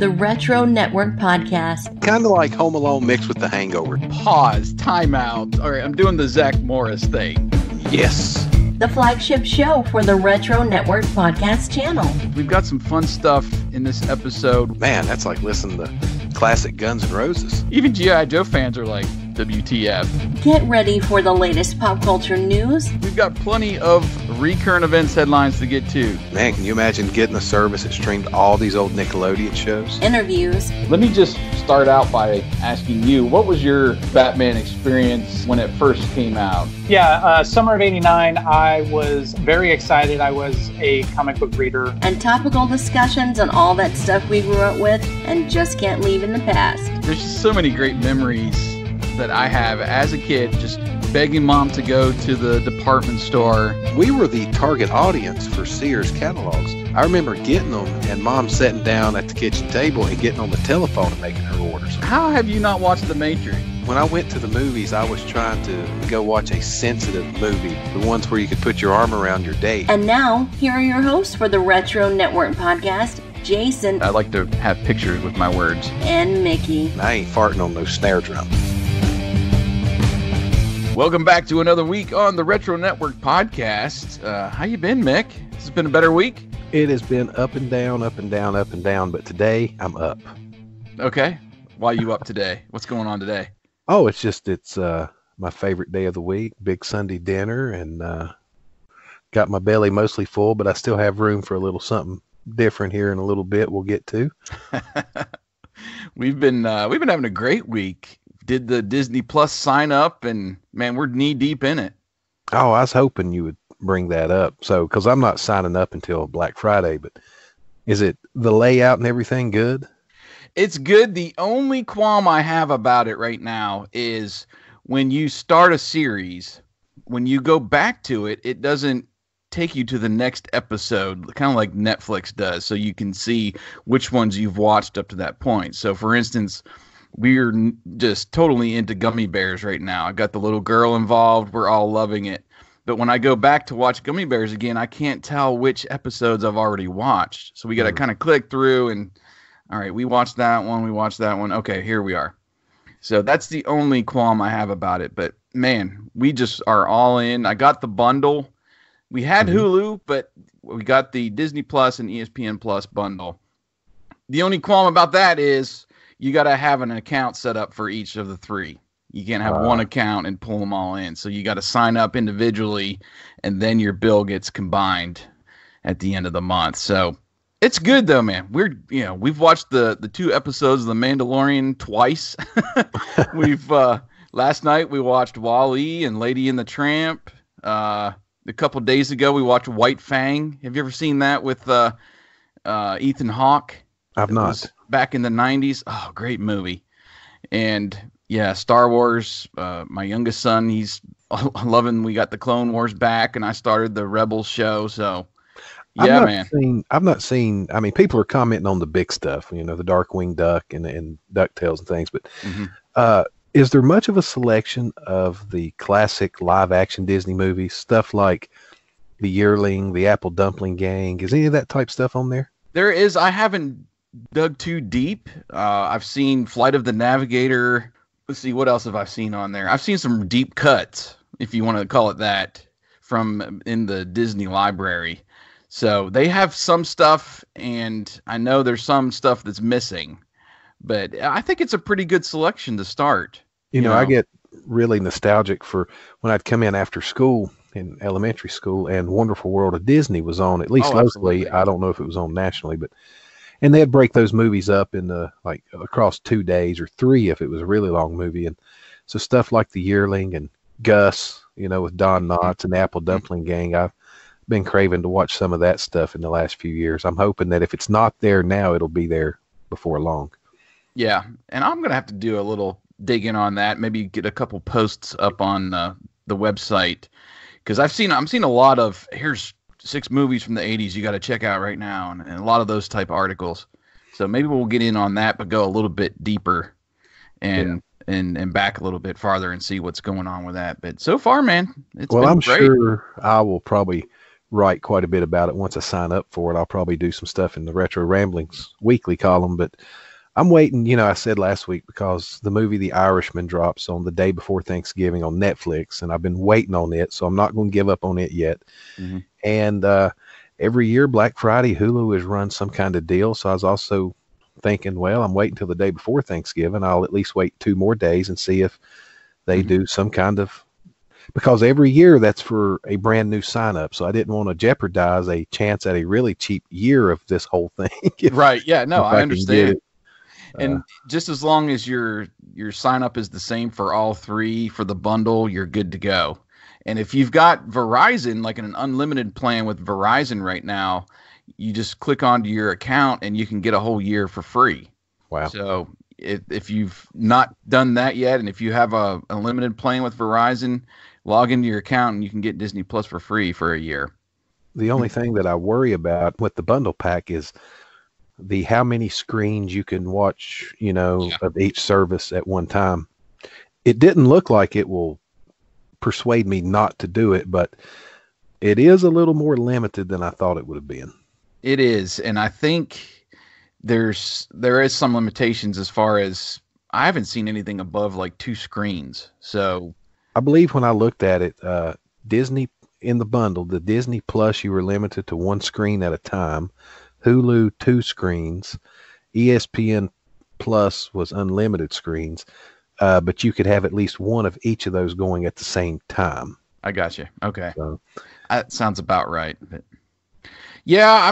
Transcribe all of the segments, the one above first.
the Retro Network Podcast. Kind of like Home Alone mixed with The Hangover. Pause, time out. All right, I'm doing the Zach Morris thing. Yes. The flagship show for the Retro Network Podcast channel. We've got some fun stuff in this episode. Man, that's like listening to classic Guns N' Roses. Even G.I. Joe fans are like, WTF. Get ready for the latest pop culture news. We've got plenty of Recurrent Events headlines to get to. Man, can you imagine getting a service that streamed all these old Nickelodeon shows? Interviews. Let me just start out by asking you, what was your Batman experience when it first came out? Yeah, summer of '89, I was very excited. I was a comic book reader. And topical discussions on all that stuff we grew up with and just can't leave in the past. There's so many great memories that I have as a kid, just begging mom to go to the department store. We were the target audience for Sears catalogs. I remember getting them and mom sitting down at the kitchen table and getting on the telephone and making her orders. How have you not watched The Matrix? When I went to the movies, I was trying to go watch a sensitive movie, the ones where you could put your arm around your date. And now, here are your hosts for the Retro Network Podcast, Jason. I like to have pictures with my words. And Mickey. I ain't farting on those snare drums. Welcome back to another week on the Retro Network Podcast. How you been, Mick? This has been a better week? It has been up and down, up and down, up and down, but today I'm up. Okay. Why are you up today? What's going on today? Oh, it's my favorite day of the week, big Sunday dinner, and got my belly mostly full, but I still have room for a little something different here in a little bit we'll get to. We've been having a great week. Did the Disney Plus sign up, and man, we're knee deep in it. Oh, I was hoping you would bring that up. So, because I'm not signing up until Black Friday, but is it the layout and everything good? It's good. The only qualm I have about it right now is when you start a series, when you go back to it, it doesn't take you to the next episode, kind of like Netflix does, so you can see which ones you've watched up to that point. So, for instance, we're just totally into gummy bears right now. I got the little girl involved. We're all loving it. But when I go back to watch Gummy Bears again, I can't tell which episodes I've already watched. So we got to kind of click through and, all right, we watched that one. Okay, here we are. So that's the only qualm I have about it. But, man, we just are all in. I got the bundle. We had Hulu, but we got the Disney Plus and ESPN Plus bundle. The only qualm about that is you got to have an account set up for each of the three. You can't have one account and pull them all in. So you got to sign up individually, and then your bill gets combined at the end of the month. So it's good though, man. We've watched the 2 episodes of The Mandalorian twice. Last night we watched Wall-E and Lady and the Tramp. A couple days ago we watched White Fang. Have you ever seen that with Ethan Hawke? I've not. Back in the 90s. Oh, great movie. And yeah, Star Wars. My youngest son, he's loving. We got the Clone Wars back, and I started the Rebels show. So yeah, I've not seen. I mean, people are commenting on the big stuff. You know, the Darkwing Duck and DuckTales and things. But is there much of a selection of the classic live action Disney movies? Stuff like The Yearling, The Apple Dumpling Gang. Is any of that type stuff on there? There is. I haven't dug too deep. I've seen Flight of the Navigator. Let's see, what else have I seen on there? I've seen some deep cuts, if you want to call it that, from in the Disney library. So they have some stuff, and I know there's some stuff that's missing. But I think it's a pretty good selection to start. You know, I get really nostalgic for when I'd come in after school in elementary school, and Wonderful World of Disney was on, at least locally. I don't know if it was on nationally, but and they'd break those movies up in like across 2 days or 3 if it was a really long movie. And so stuff like The Yearling and Gus, you know, with Don Knotts and the Apple Dumpling Gang, I've been craving to watch some of that stuff in the last few years. I'm hoping that if it's not there now, it'll be there before long. Yeah, and I'm going to have to do a little digging on that, maybe get a couple posts up on the website, because I'm seeing a lot of, here's 6 movies from the 80s you got to check out right now, and a lot of those type articles. So maybe we'll get in on that, but go a little bit deeper and back a little bit farther and see what's going on with that. But so far, man, it's been I'm great. sure I will probably write quite a bit about it. Once I sign up for it, I'll probably do some stuff in the Retro Ramblings weekly column, but I'm waiting, I said last week, because the movie The Irishman drops on the day before Thanksgiving on Netflix, and I've been waiting on it, so I'm not going to give up on it yet. Mm-hmm. And every year, Black Friday, Hulu has run some kind of deal, so I was also thinking, well, I'm waiting till the day before Thanksgiving. I'll at least wait 2 more days and see if they do some kind of, because every year that's for a brand new sign up. So I didn't want to jeopardize a chance at a really cheap year of this whole thing. Right. Yeah, no, I understand. And just as long as your sign up is the same for all 3 for the bundle, you're good to go. And if you've got Verizon, like an unlimited plan with Verizon right now, you just click onto your account and you can get a whole year for free. Wow. So if you've not done that yet, and if you have a limited plan with Verizon, log into your account and you can get Disney Plus for free for a year. The only thing that I worry about with the bundle pack is the how many screens you can watch, of each service at one time. It didn't look like it will persuade me not to do it, but it is a little more limited than I thought it would have been. It is, and I think there is some limitations as far as I haven't seen anything above like 2 screens. So I believe when I looked at it, Disney in the bundle, the Disney Plus, you were limited to 1 screen at a time. Hulu, 2 screens. ESPN Plus was unlimited screens, but you could have at least one of each of those going at the same time. I got you. Okay, so that sounds about right. But yeah,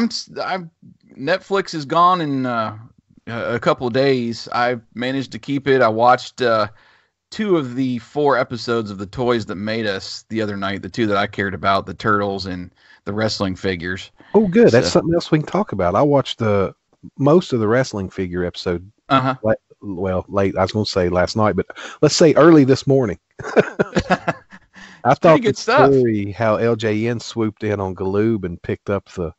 Netflix is gone in a couple of days. I managed to keep it. I watched 2 of the 4 episodes of The Toys That Made Us the other night. The 2 that I cared about, the Turtles and the wrestling figures. Oh, good. That's something else we can talk about. I watched most of the wrestling figure episode. Late. I was going to say last night, but let's say early this morning. I thought the story how LJN swooped in on Galoob and picked up the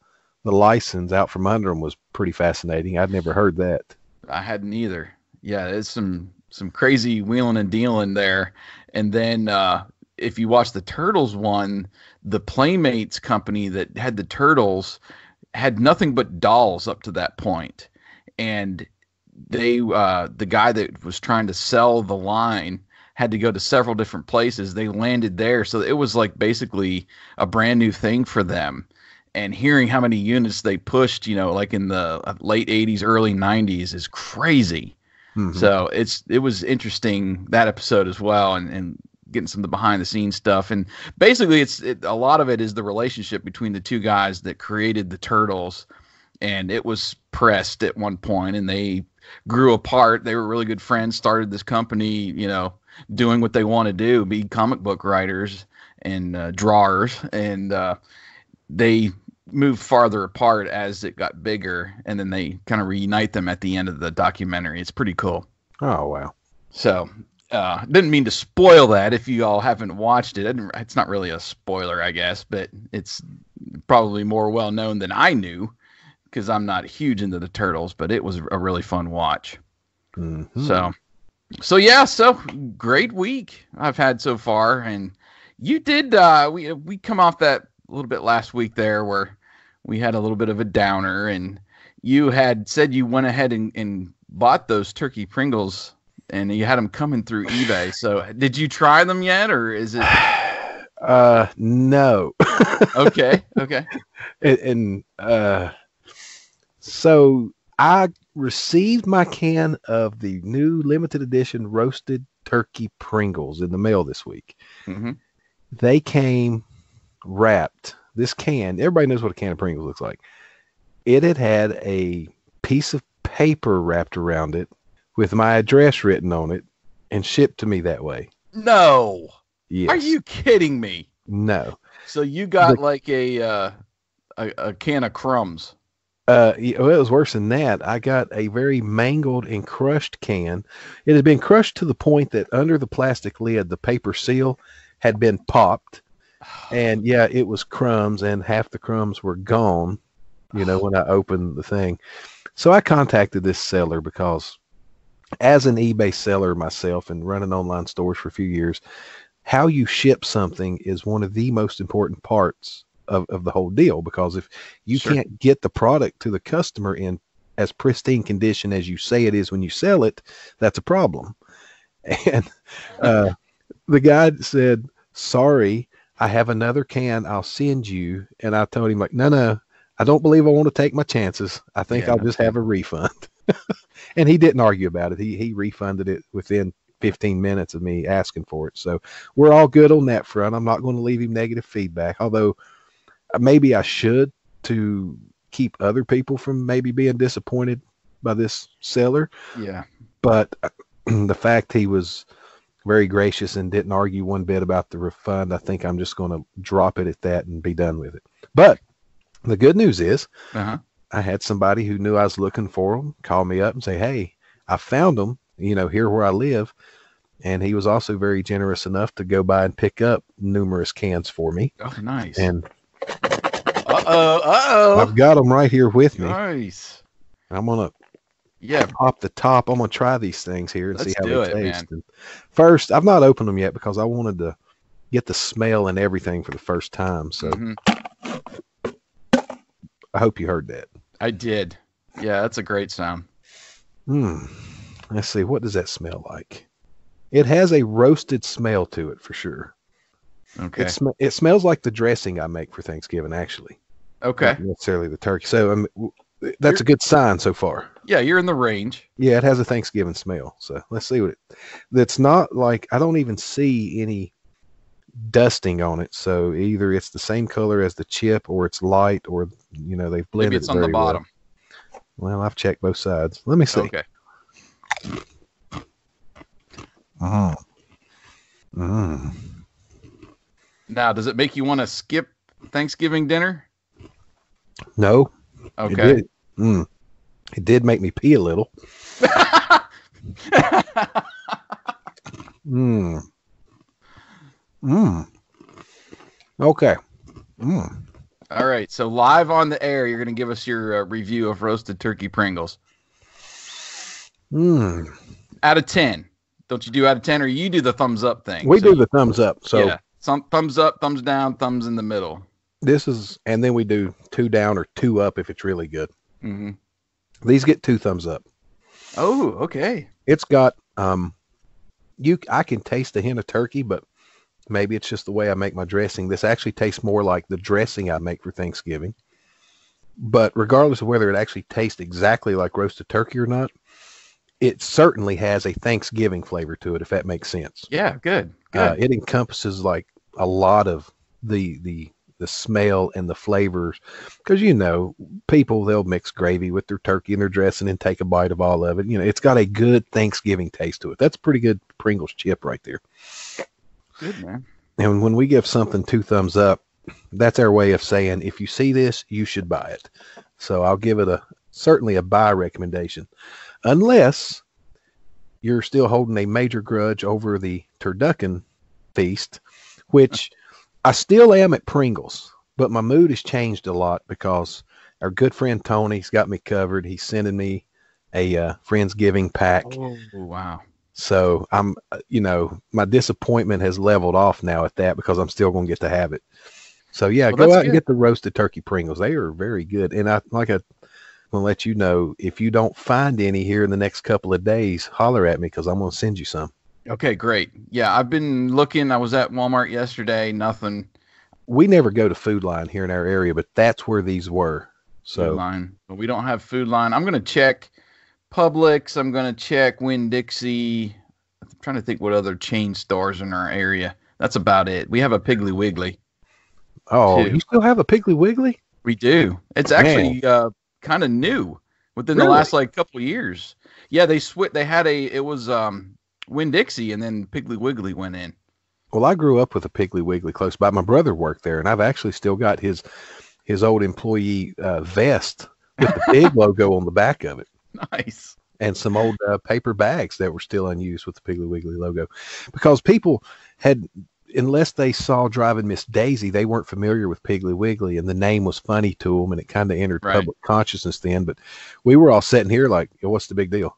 license out from under him was pretty fascinating. I'd never heard that. I hadn't either. Yeah, there's some crazy wheeling and dealing there. And then if you watch the Turtles one, the Playmates company that had the Turtles had nothing but dolls up to that point. And they the guy that was trying to sell the line had to go to several different places. They landed there. So it was like basically a brand new thing for them. And hearing how many units they pushed, like in the late 80s, early 90s is crazy. Mm-hmm. So it was interesting, that episode as well, and getting some of the behind the scenes stuff. And basically a lot of it is the relationship between the 2 guys that created the Turtles. And it was pressed at one point and they grew apart. They were really good friends, started this company, doing what they want to do, be comic book writers and drawers. And they moved farther apart as it got bigger. And then they kind of reunite them at the end of the documentary. It's pretty cool. Oh, wow. So didn't mean to spoil that if you all haven't watched it. It's not really a spoiler, I guess, but it's probably more well known than I knew because I'm not huge into the Turtles, but it was a really fun watch. Mm-hmm. So great week I've had so far. And you did, we come off that a little bit last week there where we had a little bit of a downer, and you had said you went ahead and bought those turkey Pringles and you had them coming through eBay. So did you try them yet, or is it? No. Okay. So I received my can of the new limited edition roasted turkey Pringles in the mail this week. Mm-hmm. They came wrapped. This can, everybody knows what a can of Pringles looks like. It had a piece of paper wrapped around it with my address written on it and shipped to me that way. No. Yes. Are you kidding me? No. So you got like a can of crumbs. It was worse than that. I got a very mangled and crushed can. It had been crushed to the point that under the plastic lid, the paper seal had been popped. And yeah, it was crumbs, and half the crumbs were gone, when I opened the thing. So I contacted this seller because as an eBay seller myself and running online stores for a few years, how you ship something is one of the most important parts of the whole deal, because if you Sure. can't get the product to the customer in as pristine condition as you say it is when you sell it, that's a problem. And the guy said, sorry, I have another can I'll send you. And I told him, like, no, I don't believe I want to take my chances. I think I'll just have a refund. And he didn't argue about it. He refunded it within 15 minutes of me asking for it. So we're all good on that front. I'm not going to leave him negative feedback, although maybe I should, to keep other people from maybe being disappointed by this seller. Yeah. But the fact he was very gracious and didn't argue one bit about the refund, I think I'm just going to drop it at that and be done with it. But the good news is I had somebody who knew I was looking for them call me up and say, hey, I found them, here where I live. And he was also very generous enough to go by and pick up numerous cans for me. Oh, nice. And Uh-oh. I've got them right here with me. Nice. I'm going to pop the top. I'm going to try these things here and see how they taste. And first, I've not opened them yet because I wanted to get the smell and everything for the first time. So I hope you heard that. I did. Yeah, that's a great sound. Let's see. What does that smell like? It has a roasted smell to it for sure. Okay. It smells like the dressing I make for Thanksgiving, actually. Okay. Not necessarily the turkey. So that's a good sign so far. Yeah, you're in the range. Yeah, it has a Thanksgiving smell. So let's see what that's not like. I don't even see any dusting on it. So either it's the same color as the chip, or it's light, or they've blended Maybe it's it on the very bottom. Well, I've checked both sides. Let me see. Okay. Now, does it make you want to skip Thanksgiving dinner? No. Okay. It did make me pee a little. Okay. All right. So live on the air, you're going to give us your review of roasted turkey Pringles. Out of 10. Don't you do out of 10, or you do the thumbs up thing? We do the thumbs up. So yeah, some thumbs up, thumbs down, thumbs in the middle. And then we do 2 down or 2 up if it's really good. Mm-hmm. These get 2 thumbs up. Oh, okay. It's got I can taste the hint of turkey, but maybe it's just the way I make my dressing. This actually tastes more like the dressing I make for Thanksgiving. But regardless of whether it actually tastes exactly like roasted turkey or not, it certainly has a Thanksgiving flavor to it, if that makes sense. Yeah, good. It encompasses like a lot of the smell and the flavors, because people, they'll mix gravy with their turkey and their dressing and take a bite of all of it. It's got a good Thanksgiving taste to it. That's pretty good Pringles chip right there. Good, man. And when we give something 2 thumbs up, that's our way of saying, if you see this, you should buy it. So I'll give it certainly a buy recommendation, unless you're still holding a major grudge over the turducken feast, which I still am at Pringles, but my mood has changed a lot because our good friend Tony's got me covered. He's sending me a Friendsgiving pack. Oh, wow. So I'm, my disappointment has leveled off now at that, because I'm still going to get to have it. So yeah, go out and get the roasted turkey Pringles. They are very good. And I'm going to let you know, if you don't find any here in the next couple of days, holler at me, because I'm going to send you some. Okay, great. Yeah, I've been looking. I was at Walmart yesterday. Nothing. We never go to Food Line here in our area, but that's where these were. So Food Line. But we don't have Food Line. I'm going to check Publix. I'm going to check Winn-Dixie. I'm trying to think what other chain stores in our area. That's about it. We have a Piggly Wiggly. Oh, too. You still have a Piggly Wiggly? We do. It's actually kind of new within the last couple of years. Yeah, they had it was Winn-Dixie, and then Piggly Wiggly went in. Well, I grew up with a Piggly Wiggly close by. My brother worked there, and I've actually still got his old employee vest with the pig logo on the back of it. Nice. And some old paper bags that were still unused with the Piggly Wiggly logo, because people had, unless they saw Driving Miss Daisy, they weren't familiar with Piggly Wiggly, and the name was funny to them, and it kind of entered public consciousness then. But we were all sitting here like, what's the big deal?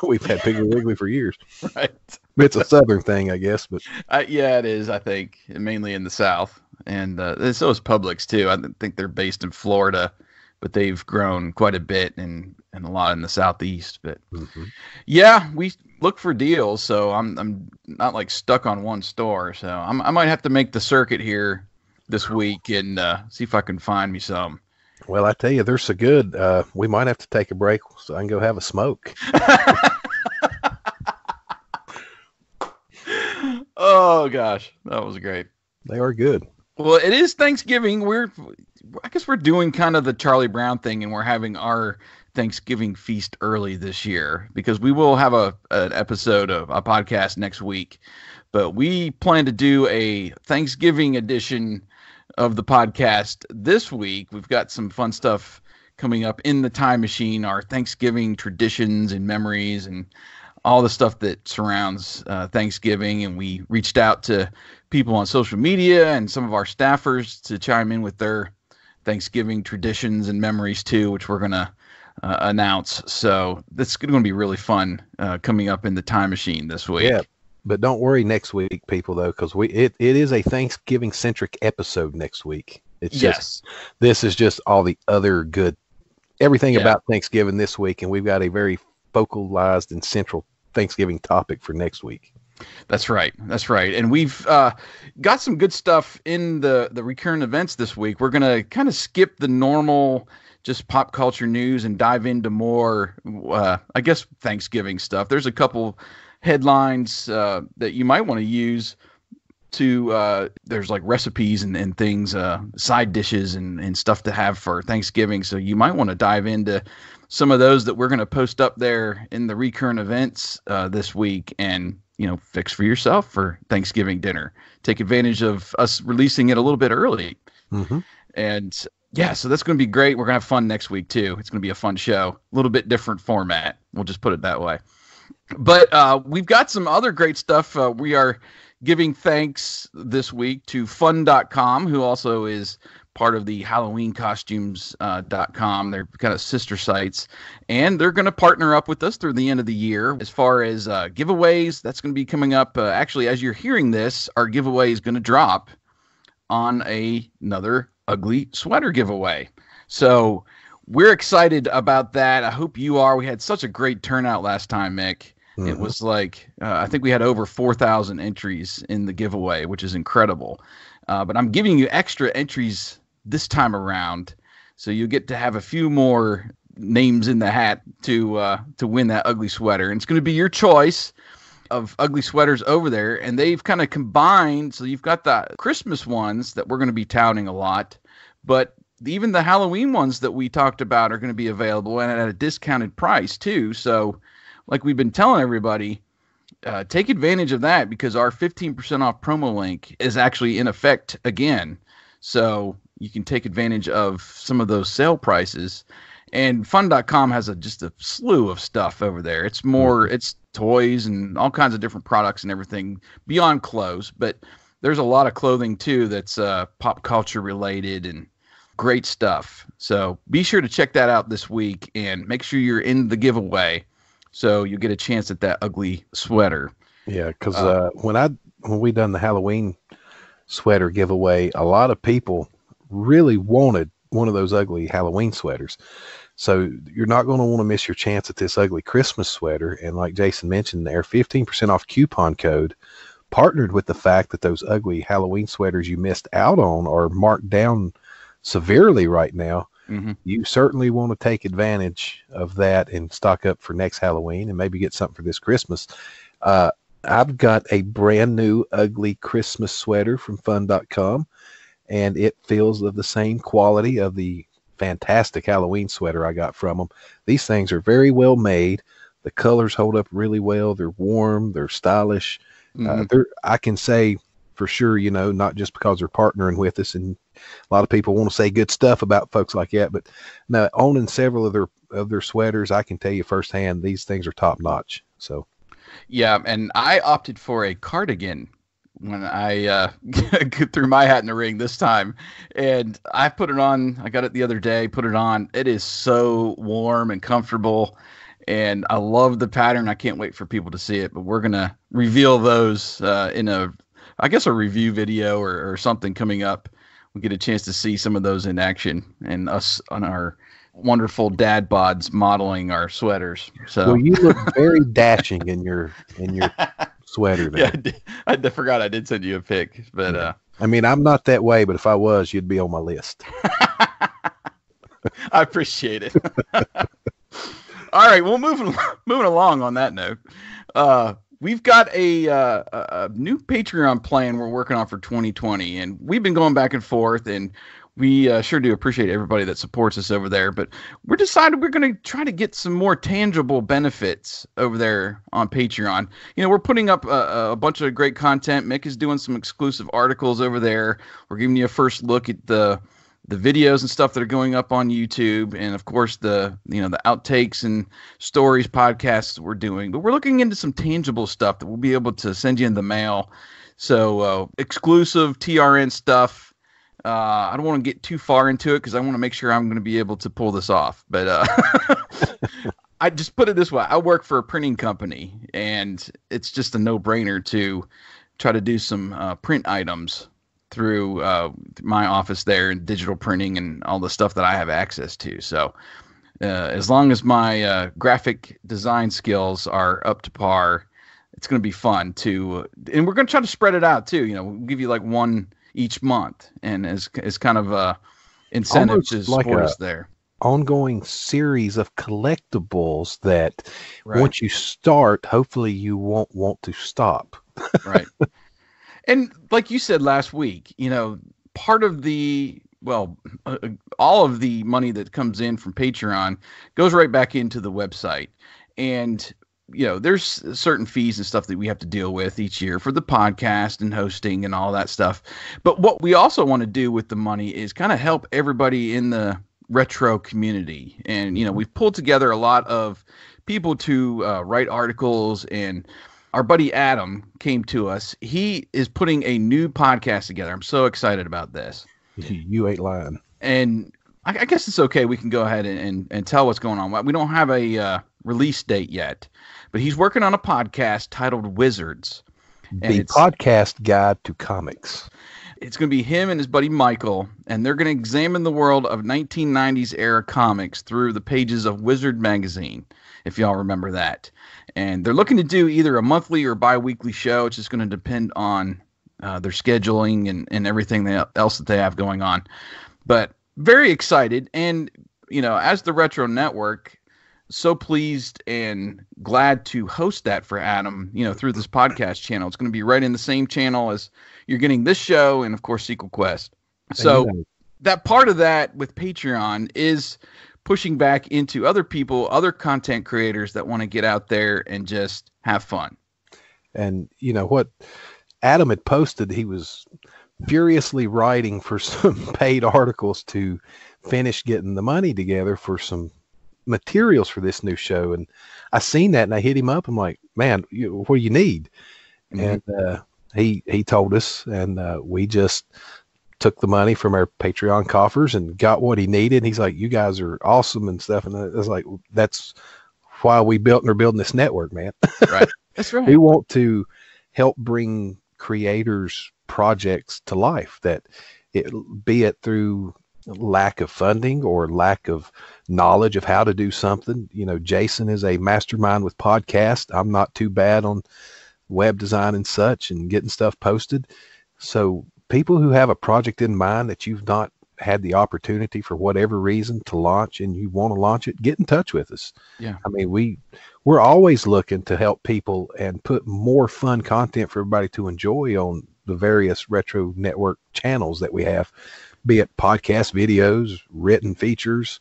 We've had Piggly Wiggly for years. Right. It's a Southern thing, I guess. But yeah, it is, I think, mainly in the South. and so is Publix too. I think they're based in Florida, but they've grown quite a bit and a lot in the Southeast. But yeah, we look for deals. So I'm not like stuck on one store. So I might have to make the circuit here this week and see if I can find me some. Well, I tell you, they're so good. We might have to take a break so I can go have a smoke. Oh gosh, that was great. They are good. Well, it is Thanksgiving. I guess we're doing kind of the Charlie Brown thing, and we're having our Thanksgiving feast early this year because we will have an episode of a podcast next week. But we plan to do a Thanksgiving edition of the podcast this week. We've got some fun stuff coming up in the time machine, our Thanksgiving traditions and memories and all the stuff that surrounds Thanksgiving. And we reached out to people on social media and some of our staffers to chime in with their Thanksgiving traditions and memories too, which we're going to announce. So that's going to be really fun coming up in the time machine this week. Yeah, but don't worry next week, people, though, because it is a Thanksgiving-centric episode next week. It's just this is just all the other good, everything about Thanksgiving this week, and we've got a very focalized and central Thanksgiving topic for next week. That's right. And we've got some good stuff in the recurrent events this week. We're going to kind of skip the normal just pop culture news and dive into more, I guess, Thanksgiving stuff. There's a couple headlines that you might want to use to, there's like recipes and things, side dishes and stuff to have for Thanksgiving. So you might want to dive into some of those that we're going to post up there in the recurrent events this week and, fix for yourself for Thanksgiving dinner. Take advantage of us releasing it a little bit early. And so that's going to be great. We're going to have fun next week too. It's going to be a fun show, a little bit different format. We'll just put it that way. But we've got some other great stuff. We are giving thanks this week to fun.com, who also is part of the HalloweenCostumes.com. They're kind of sister sites, and they're going to partner up with us through the end of the year. As far as giveaways, that's going to be coming up. Actually, as you're hearing this, our giveaway is going to drop on another ugly sweater giveaway. So we're excited about that. I hope you are. We had such a great turnout last time, Mick. It was like, I think we had over 4,000 entries in the giveaway, which is incredible. But I'm giving you extra entries this time around, so you get to have a few more names in the hat to win that ugly sweater. And it's going to be your choice of ugly sweaters over there, and they've kind of combined. So you've got the Christmas ones that we're going to be touting a lot, but even the Halloween ones that we talked about are going to be available and at a discounted price too. So like we've been telling everybody, take advantage of that because our 15% off promo link is actually in effect again. So you can take advantage of some of those sale prices. And fun.com has just a slew of stuff over there. It's more, it's toys and all kinds of different products and everything beyond clothes. But there's a lot of clothing too that's pop culture related and great stuff. So be sure to check that out this week and make sure you're in the giveaway so you get a chance at that ugly sweater. Yeah, because when we done the Halloween sweater giveaway, a lot of people really wanted one of those ugly Halloween sweaters. So you're not going to want to miss your chance at this ugly Christmas sweater. And like Jason mentioned there, 15% off coupon code partnered with the fact that those ugly Halloween sweaters you missed out on are marked down severely right now. You certainly want to take advantage of that and stock up for next Halloween and maybe get something for this Christmas. I've got a brand new ugly Christmas sweater from fun.com, and it feels of the same quality of the fantastic Halloween sweater I got from them. These things are very well made. The colors hold up really well. They're warm. They're stylish. I can say for sure, not just because they're partnering with us, and a lot of people want to say good stuff about folks like that, but no, owning several of their sweaters, I can tell you firsthand, these things are top notch. So, yeah, and I opted for a cardigan when I threw my hat in the ring this time, and I put it on. I got it the other day, put it on. It is so warm and comfortable, and I love the pattern. I can't wait for people to see it, but we're gonna reveal those in a review video or something coming up we get a chance to see some of those in action, and us on our wonderful dad bods modeling our sweaters. So well, you look very dashing in your sweater there. Yeah, I forgot I did send you a pic, but I mean, I'm not that way, but if I was, you'd be on my list. I appreciate it. All right, well, moving along on that note, we've got a new Patreon plan we're working on for 2020, and we've been going back and forth, and we sure do appreciate everybody that supports us over there. But we're decided we're going to try to get some more tangible benefits over there on Patreon. You know, we're putting up a bunch of great content. Mick is doing some exclusive articles over there. We're giving you a first look at the videos and stuff that are going up on YouTube, and of course the outtakes and stories podcasts that we're doing. But we're looking into some tangible stuff that we'll be able to send you in the mail. So exclusive TRN stuff. I don't want to get too far into it because I want to make sure I'm going to be able to pull this off. But I just put it this way: I work for a printing company, and it's just a no-brainer to try to do some print items through my office there and digital printing and all the stuff that I have access to. So as long as my graphic design skills are up to par, it's going to be fun to, and we're going to try to spread it out too. You know, we'll give you like one each month, and as kind of a incentive to support us there. Ongoing series of collectibles that once you start, hopefully you won't want to stop. Right. And like you said last week, you know, part of all of the money that comes in from Patreon goes right back into the website. And, you know, there's certain fees and stuff that we have to deal with each year for the podcast and hosting and all that stuff. But what we also want to do with the money is kind of help everybody in the retro community. And, you know, we've pulled together a lot of people to write articles, and our buddy Adam came to us. He is putting a new podcast together. I'm so excited about this. You ain't lying. And I guess it's okay. We can go ahead and tell what's going on. We don't have a release date yet, but he's working on a podcast titled Wizards. The podcast guide to comics. It's going to be him and his buddy Michael, and they're going to examine the world of 1990s era comics through the pages of Wizard magazine, if y'all remember that. And they're looking to do either a monthly or bi-weekly show. It's just going to depend on their scheduling and everything else that they have going on. But very excited. And, you know, as the Retro Network, so pleased and glad to host that for Adam, you know, through this podcast channel. It's going to be right in the same channel as you're getting this show and, of course, Sequel Quest. So that part of that with Patreon is pushing back into other people, other content creators that want to get out there and just have fun. And you know what Adam had posted, he was furiously writing for some paid articles to finish getting the money together for some materials for this new show. And I seen that and I hit him up. I'm like, man, what do you need? Mm-hmm. And he told us, and we just took the money from our Patreon coffers and got what he needed. He's like, you guys are awesome and stuff. And I was like, that's why we built and are building this network, man. Right. That's right. We want to help bring creators' projects to life, that be it through lack of funding or lack of knowledge of how to do something. You know, Jason is a mastermind with podcast. I'm not too bad on web design and such and getting stuff posted. So people who have a project in mind that you've not had the opportunity for whatever reason to launch and you want to launch it, get in touch with us. Yeah. I mean, we're always looking to help people and put more fun content for everybody to enjoy on the various Retro Network channels that we have, be it podcast videos, written features.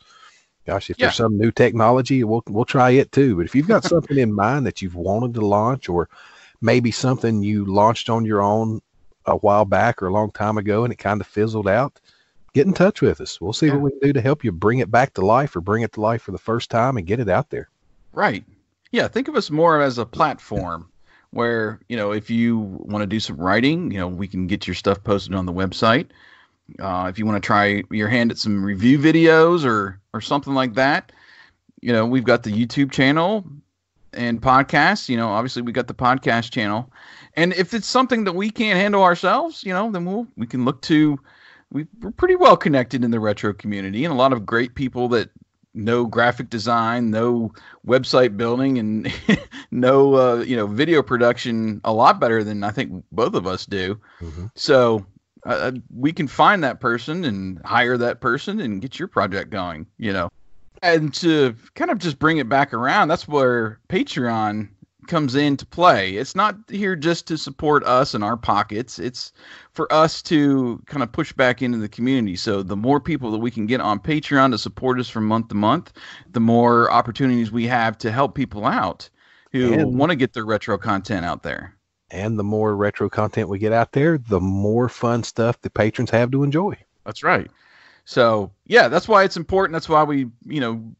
Gosh, if there's some new technology, we'll try it too. But if you've got something in mind that you've wanted to launch, or maybe something you launched on your own a while back or a long time ago and it kind of fizzled out, get in touch with us. We'll see what we can do to help you bring it back to life, or bring it to life for the first time and get it out there. Right. Yeah. Think of us more as a platform where, you know, if you want to do some writing, you know, we can get your stuff posted on the website. If you want to try your hand at some review videos or something like that, you know, we've got the YouTube channel and podcasts. You know, obviously we got the podcast channel. And if it's something that we can't handle ourselves, you know, then we can look to we're pretty well connected in the retro community, and a lot of great people that know graphic design, know website building, and know video production a lot better than I think both of us do. Mm-hmm. So we can find that person and hire that person and get your project going, And to kind of just bring it back around, that's where Patreon comes into play. It's not here just to support us and our pockets. It's for us to kind of push back into the community. So the more people that we can get on Patreon to support us from month to month, the more opportunities we have to help people out who want to get their retro content out there. And the more retro content we get out there, the more fun stuff the patrons have to enjoy. That's right. So, yeah, that's why it's important. That's why we,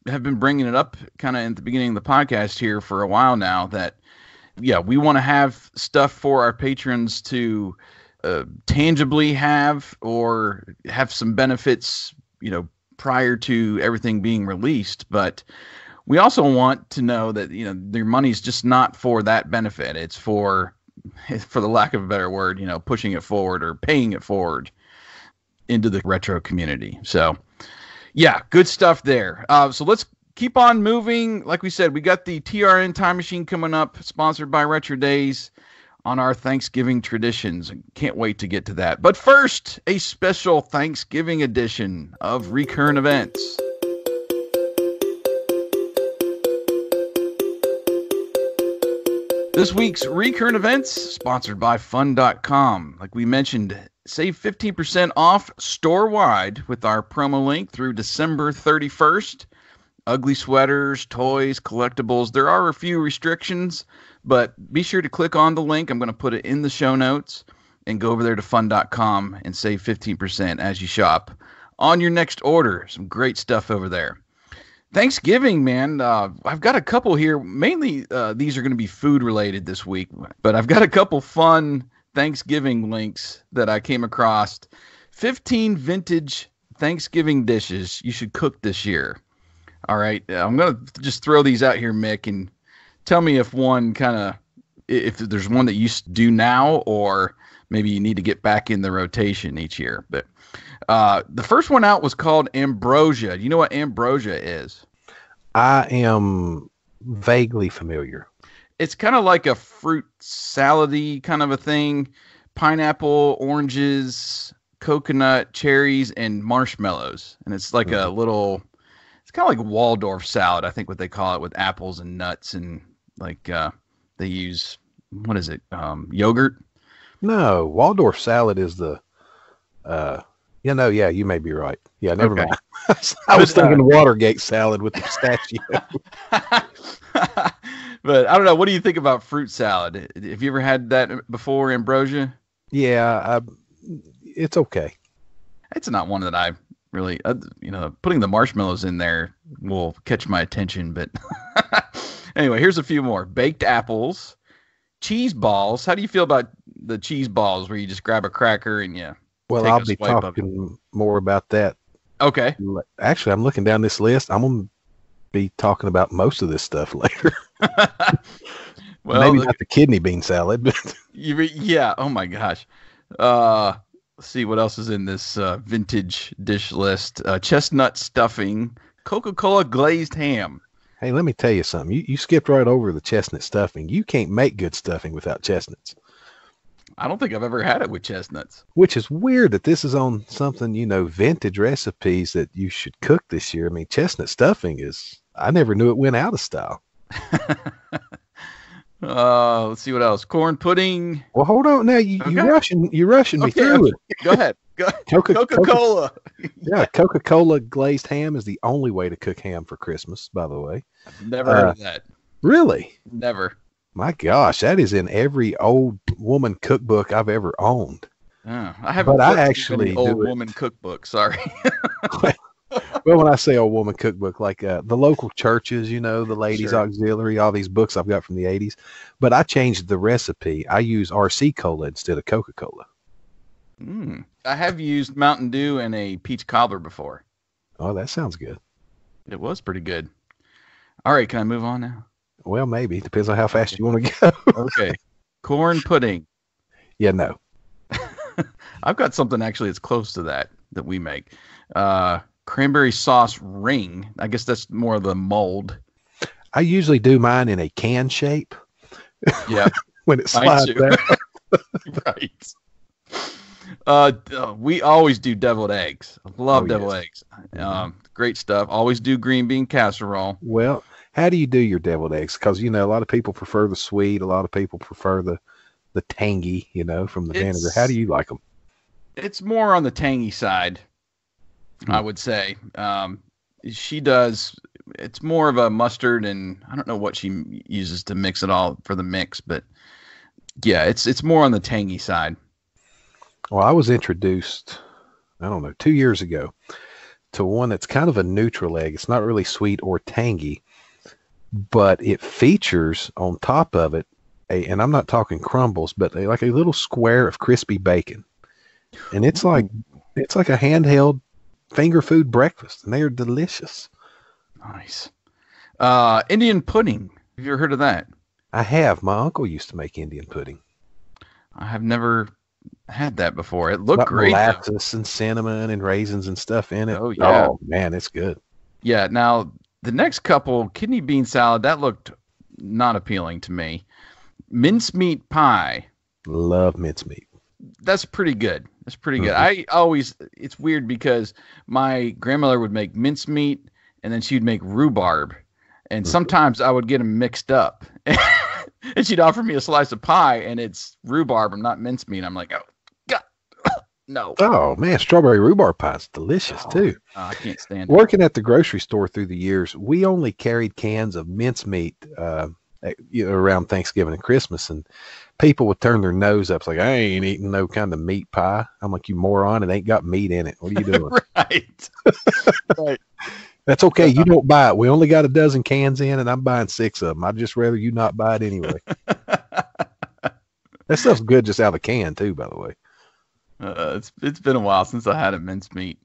have been bringing it up kind of at the beginning of the podcast here for a while now that, we want to have stuff for our patrons to tangibly have or have some benefits, prior to everything being released. But we also want to know that, their money's just not for that benefit. It's for the lack of a better word, pushing it forward or paying it forward into the retro community. So yeah, good stuff there. So let's keep on moving. Like we said, we got the TRN Time Machine coming up, sponsored by Retro Days, on our Thanksgiving traditions. Can't wait to get to that. But first, a special Thanksgiving edition of Recurrent Events. This week's Recurrent Events, sponsored by Fun.com. Like we mentioned, save 15% off store-wide with our promo link through December 31st. Ugly sweaters, toys, collectibles. There are a few restrictions, but be sure to click on the link. I'm going to put it in the show notes and go over there to Fun.com and save 15% as you shop on your next order. Some great stuff over there. Thanksgiving, man. I've got a couple here. Mainly, these are going to be food related this week, but I've got a couple fun Thanksgiving links that I came across. 15 vintage Thanksgiving dishes you should cook this year. All right. I'm going to just throw these out here, Mick, and tell me if there's one that you do now, or maybe you need to get back in the rotation each year. But the first one out was called ambrosia. Do you know what ambrosia is? I am vaguely familiar. It's kind of like a fruit salad-y kind of a thing. Pineapple, oranges, coconut, cherries, and marshmallows. And it's like a little, it's kind of like Waldorf salad, I think what they call it, with apples and nuts. And like they use, what is it, yogurt? No, Waldorf salad is the... you may be right. Yeah, never mind. I was thinking Watergate salad with the pistachio. But I don't know. What do you think about fruit salad? Have you ever had that before, ambrosia? Yeah, it's okay. It's not one that I really, putting the marshmallows in there will catch my attention. But anyway, here's a few more. Baked apples, cheese balls. How do you feel about the cheese balls where you just grab a cracker and you... Well, I'll be talking more about that. Okay. Actually, I'm looking down this list. I'm going to be talking about most of this stuff later. Well, maybe not the kidney bean salad, but yeah. Oh my gosh. Let's see what else is in this vintage dish list. Chestnut stuffing, Coca-Cola glazed ham. Hey, let me tell you something. You skipped right over the chestnut stuffing. You can't make good stuffing without chestnuts. I don't think I've ever had it with chestnuts. Which is weird that this is on something, vintage recipes that you should cook this year. I mean, chestnut stuffing I never knew it went out of style. Let's see what else. Corn pudding. Well, hold on. Now you're rushing me through it. Go ahead. Coca-Cola. Yeah, Coca-Cola glazed ham is the only way to cook ham for Christmas, by the way. I've never heard of that. Really? Never. My gosh, that is in every old woman cookbook I've ever owned. I haven't. But I actually old woman cookbook. Sorry. Well, when I say old woman cookbook, like the local churches, the ladies' auxiliary, all these books I've got from the 80s. But I changed the recipe. I use RC Cola instead of Coca-Cola. I have used Mountain Dew and a peach cobbler before. Oh, that sounds good. It was pretty good. All right, can I move on now? Well, maybe. Depends on how fast you want to go. Okay. Corn pudding. Yeah, no. I've got something actually that's close to that. that we make. Cranberry sauce ring. I guess that's more of the mold. I usually do mine in a can shape. Yeah. When it slides out. Right. We always do deviled eggs. I love deviled eggs. Great stuff. Always do green bean casserole. Well, how do you do your deviled eggs? Because, a lot of people prefer the sweet. A lot of people prefer the tangy, from the vinegar. How do you like them? It's more on the tangy side, I would say. She does. It's more of a mustard, and I don't know what she uses to mix it all for the mix, but yeah, it's more on the tangy side. Well, I was introduced, 2 years ago to one that's kind of a neutral egg. It's not really sweet or tangy, but it features on top of it and I'm not talking crumbles, but like a little square of crispy bacon. And it's like a handheld finger food breakfast, and they are delicious. Nice. Indian pudding. Have you ever heard of that? I have. My uncle used to make Indian pudding. I have never had that before. It looked great. Molasses and cinnamon and raisins and stuff in it. Oh, yeah. Oh, man, it's good. Yeah. Now, the next couple, kidney bean salad, that looked not appealing to me. Mincemeat pie. Love mincemeat. That's pretty good. That's pretty good. It's weird because my grandmother would make mincemeat and then she'd make rhubarb. And sometimes I would get them mixed up. And she'd offer me a slice of pie and it's rhubarb and not mincemeat. I'm like, oh, God, no. Oh, man, strawberry rhubarb pie is delicious, too. I can't stand it. Working at the grocery store through the years, we only carried cans of mincemeat around Thanksgiving and Christmas, and people would turn their nose up. It's like, I ain't eating no kind of meat pie. I'm like, you moron, it ain't got meat in it. What are you doing? Right. Right. That's okay. You don't buy it. We only got a dozen cans in, and I'm buying 6 of them. I'd just rather you not buy it anyway. That stuff's good just out of the can, too, by the way. It's been a while since I had a mincemeat.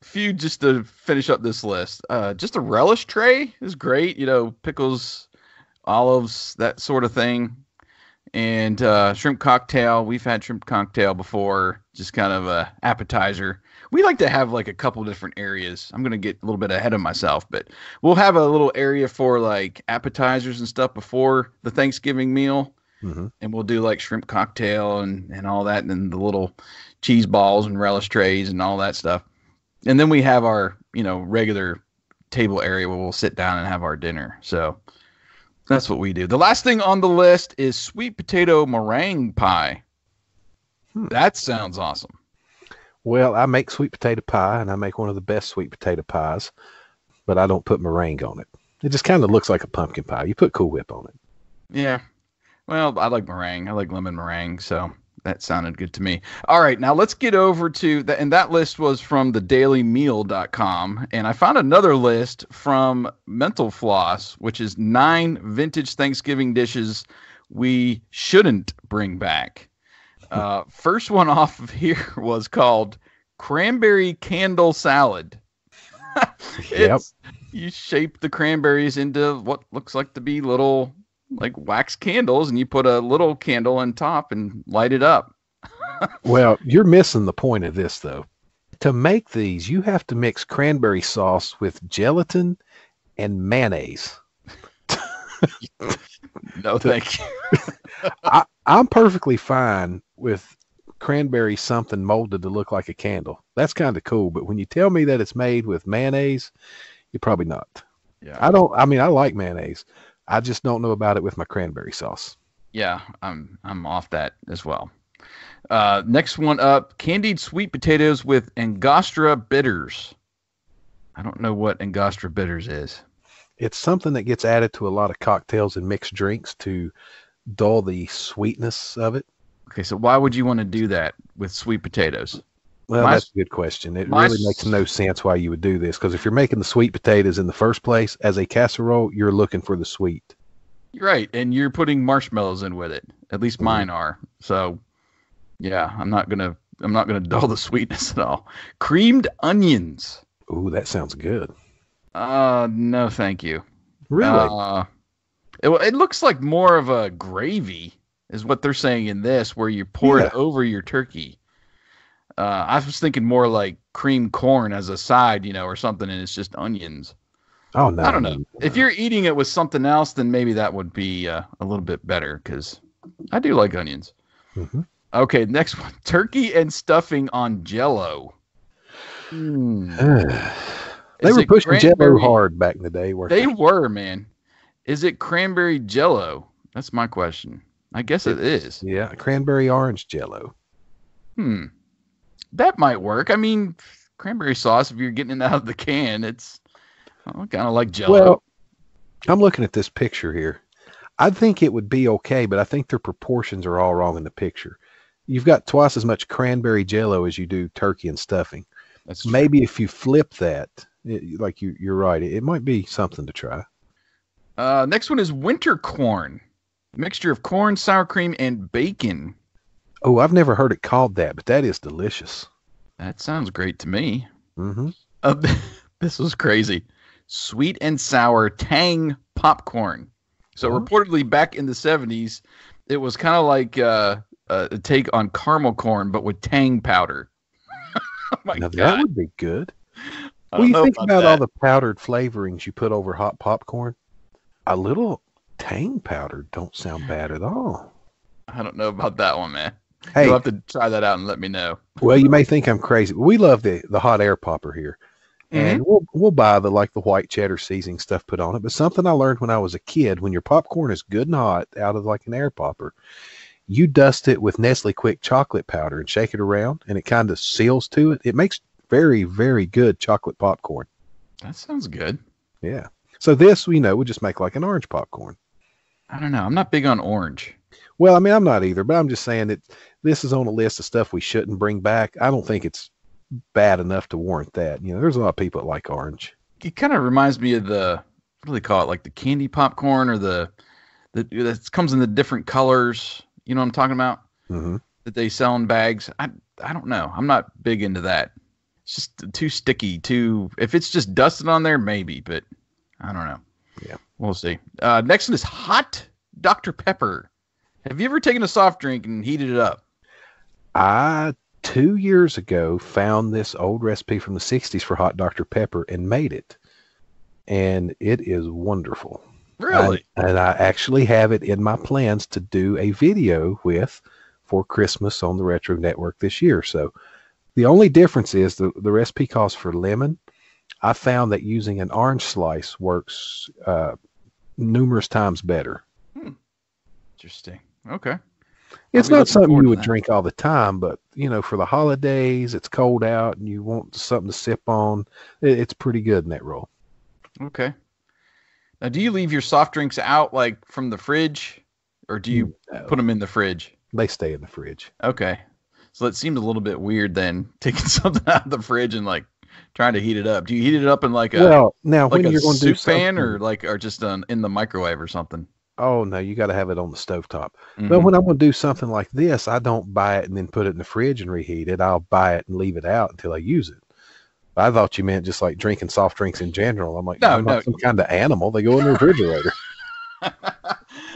Few just to finish up this list. Just a relish tray is great. Pickles, olives, that sort of thing. And shrimp cocktail. We've had shrimp cocktail before. Just kind of a appetizer. We like to have like a couple different areas. I'm going to get a little bit ahead of myself, but we'll have a little area for like appetizers and stuff before the Thanksgiving meal. Mm-hmm. And we'll do like shrimp cocktail and all that. And then the little cheese balls and relish trays and all that stuff. And then we have our, regular table area where we'll sit down and have our dinner. So that's what we do. The last thing on the list is sweet potato meringue pie. That sounds awesome. Well, I make sweet potato pie, and I make one of the best sweet potato pies, but I don't put meringue on it. It just kind of looks like a pumpkin pie. You put Cool Whip on it. Yeah. Well, I like meringue. I like lemon meringue, so that sounded good to me. All right, now let's get over to that. And that list was from thedailymeal.com. And I found another list from Mental Floss, which is 9 vintage Thanksgiving dishes we shouldn't bring back. First one off of here was called cranberry candle salad. Yep. You shape the cranberries into what looks like to be little like wax candles, and you put a little candle on top and light it up. Well, you're missing the point of this, though. To make these, you have to mix cranberry sauce with gelatin and mayonnaise. No, thank you. I'm perfectly fine with cranberry something molded to look like a candle. That's kind of cool. But when you tell me that it's made with mayonnaise, you're probably not. Yeah. I like mayonnaise. I just don't know about it with my cranberry sauce. Yeah, I'm off that as well. Next one up, candied sweet potatoes with Angostura bitters. I don't know what Angostura bitters is. It's something that gets added to a lot of cocktails and mixed drinks to dull the sweetness of it. Okay, so why would you want to do that with sweet potatoes? Well, that's a good question. It really makes no sense why you would do this, because if you're making the sweet potatoes in the first place as a casserole, you're looking for the sweet. Right, and you're putting marshmallows in with it. At least mine are. So, yeah, I'm not gonna dull the sweetness at all. Creamed onions. Ooh, that sounds good. No, thank you. Really? It looks like more of a gravy, is what they're saying in this, where you pour it over your turkey. I was thinking more like cream corn as a side, or something, and it's just onions. Oh, no. I don't know. If you're eating it with something else, then maybe that would be a little bit better, because I do like onions. Mm-hmm. Okay, next one. Turkey and stuffing on Jell-O. They were pushing Jell-O hard back in the day. They were, man. Is it cranberry Jell-O? That's my question. I guess it is. Yeah, cranberry orange Jell-O. That might work. I mean, cranberry sauce, if you're getting it out of the can, it's kind of like Jell-O. Well, I'm looking at this picture here. I think it would be okay, but I think their proportions are all wrong in the picture. You've got twice as much cranberry Jell-O as you do turkey and stuffing. That's true. Maybe if you flip that, like you're right, it might be something to try. Next one is winter corn. Mixture of corn, sour cream, and bacon. Oh, I've never heard it called that, but that is delicious. That sounds great to me. Mm-hmm. This was crazy. Sweet and sour Tang popcorn. So reportedly back in the 70s, it was kind of like a take on caramel corn, but with Tang powder. Oh my God. That would be good. Well, you think about all the powdered flavorings you put over hot popcorn. A little Tang powder don't sound bad at all. I don't know about that one, man. Hey, you'll have to try that out and let me know. Well, you may think I'm crazy. We love the hot air popper here. And we'll buy the white cheddar seasoning stuff put on it. But something I learned when I was a kid, when your popcorn is good and hot out of like an air popper, you dust it with Nestle Quick chocolate powder and shake it around, and it kind of seals to it. It makes very, very good chocolate popcorn. That sounds good. Yeah. So this, we'll just make like an orange popcorn. I don't know. I'm not big on orange. Well, I mean, I'm not either, but I'm just saying that this is on a list of stuff we shouldn't bring back. I don't think it's bad enough to warrant that. There's a lot of people that like orange. It kind of reminds me of what do they call it? Like the candy popcorn, or that comes in the different colors. You know what I'm talking about? Mm-hmm. That they sell in bags. I don't know. I'm not big into that. It's just too sticky. If it's just dusted on there, maybe, but I don't know. Yeah. We'll see. Next one is hot Dr. Pepper. Have you ever taken a soft drink and heated it up? I 2 years ago found this old recipe from the 60s for hot Dr. Pepper and made it. And it is wonderful. Really? And I actually have it in my plans to do a video for Christmas on the Retro Network this year. So the only difference is the recipe calls for lemon. I found that using an orange slice works numerous times better. Interesting. Okay. It's not something you would drink all the time, but for the holidays, it's cold out and you want something to sip on. It's pretty good in that role. Okay. Now, do you leave your soft drinks out like from the fridge, or do you put them in the fridge? They stay in the fridge. Okay. So it seemed a little bit weird then, taking something out of the fridge and like trying to heat it up. Do you heat it up in like a when you're going to do pan or just in the microwave or something? Oh, no, you got to have it on the stovetop. Mm-hmm. But when I'm going to do something like this, I don't buy it and then put it in the fridge and reheat it. I'll buy it and leave it out until I use it. I thought you meant just like drinking soft drinks in general. I'm like, no, I'm not some kind of animal. They go in the refrigerator.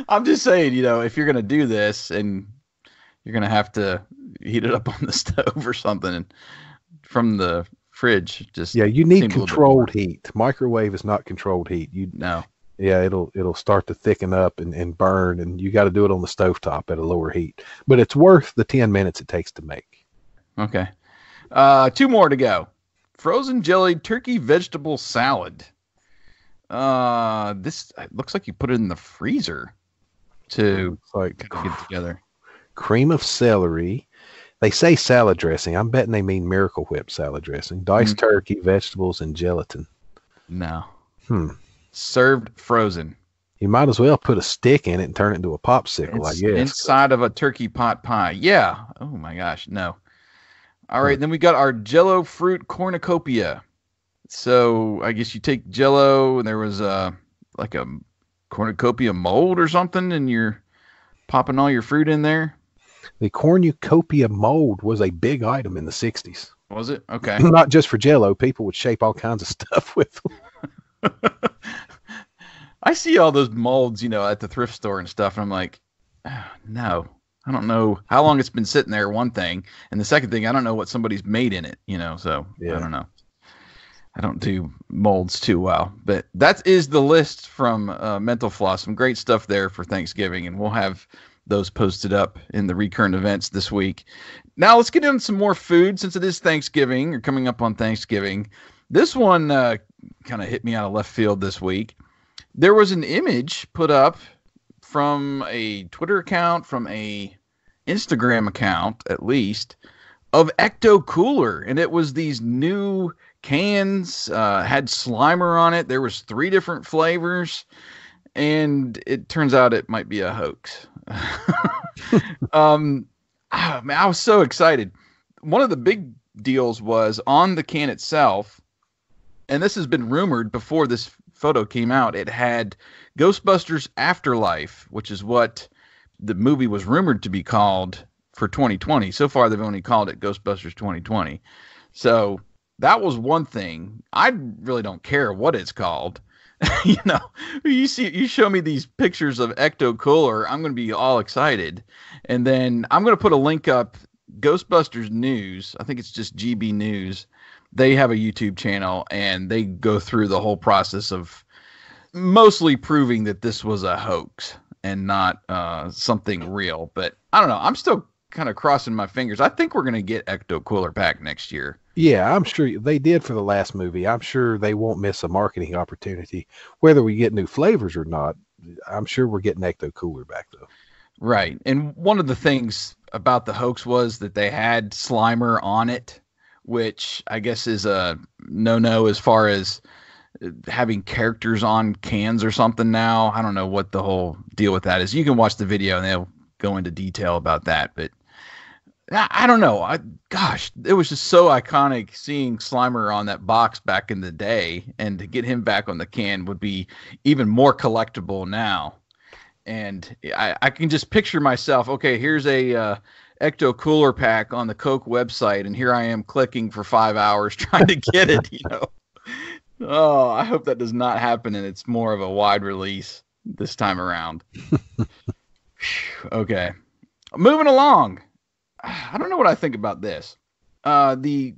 I'm just saying, if you're going to do this and you're going to have to heat it up on the stove or something and from the fridge, you need controlled heat. Microwave is not controlled heat. No. Yeah, it'll start to thicken up and burn, and you got to do it on the stovetop at a lower heat. But it's worth the 10 minutes it takes to make. Okay. 2 more to go. Frozen jellied turkey vegetable salad. This looks like you put it in the freezer to get it together. Cream of celery. They say salad dressing. I'm betting they mean Miracle Whip salad dressing. Diced turkey, vegetables, and gelatin. No. Served frozen. You might as well put a stick in it and turn it into a popsicle, I guess. Inside of a turkey pot pie. Yeah. Oh my gosh. No. All right. Then we got our Jell-O fruit cornucopia. So I guess you take Jell-O and there was like a cornucopia mold or something, and you're popping all your fruit in there. The cornucopia mold was a big item in the 60s. Was it? Okay. Not just for Jell-O. People would shape all kinds of stuff with them. I see all those molds, at the thrift store and stuff, and I'm like, oh, no. I don't know how long it's been sitting there, one thing. And the second thing, I don't know what somebody's made in it, so yeah. I don't know. I don't do molds too well. But that is the list from Mental Floss. Some great stuff there for Thanksgiving, and we'll have those posted up in the Recurrent Events this week. Now let's get into some more food since it is Thanksgiving, or coming up on Thanksgiving. This one kind of hit me out of left field this week. There was an image put up from a Twitter account, from a Instagram account, at least, of Ecto Cooler. And it was these new cans, had Slimer on it. There was 3 different flavors. And it turns out it might be a hoax. Man, I was so excited. One of the big deals was on the can itself, and this has been rumored before this photo came out, it had Ghostbusters Afterlife, which is what the movie was rumored to be called for 2020. So far, they've only called it Ghostbusters 2020. So that was one thing. I really don't care what it's called. You show me these pictures of Ecto Cooler, I'm going to be all excited. And then I'm going to put a link up. Ghostbusters News, I think it's just GB News. They have a YouTube channel, and they go through the whole process of mostly proving that this was a hoax and not something real. But I don't know. I'm still kind of crossing my fingers. I think we're going to get Ecto Cooler back next year. Yeah, I'm sure they did for the last movie. I'm sure they won't miss a marketing opportunity. Whether we get new flavors or not, I'm sure we're getting Ecto Cooler back, though. Right. And one of the things about the hoax was that they had Slimer on it, which I guess is a no-no as far as having characters on cans or something now. I don't know what the whole deal with that is. You can watch the video and they'll go into detail about that. But I don't know. It was just so iconic seeing Slimer on that box back in the day. And to get him back on the can would be even more collectible now. And I can just picture myself, okay, here's a Ecto Cooler pack on the Coke website, and here I am clicking for 5 hours trying to get it, Oh, I hope that does not happen, and it's more of a wide release this time around. Okay. Moving along. I don't know what I think about this. The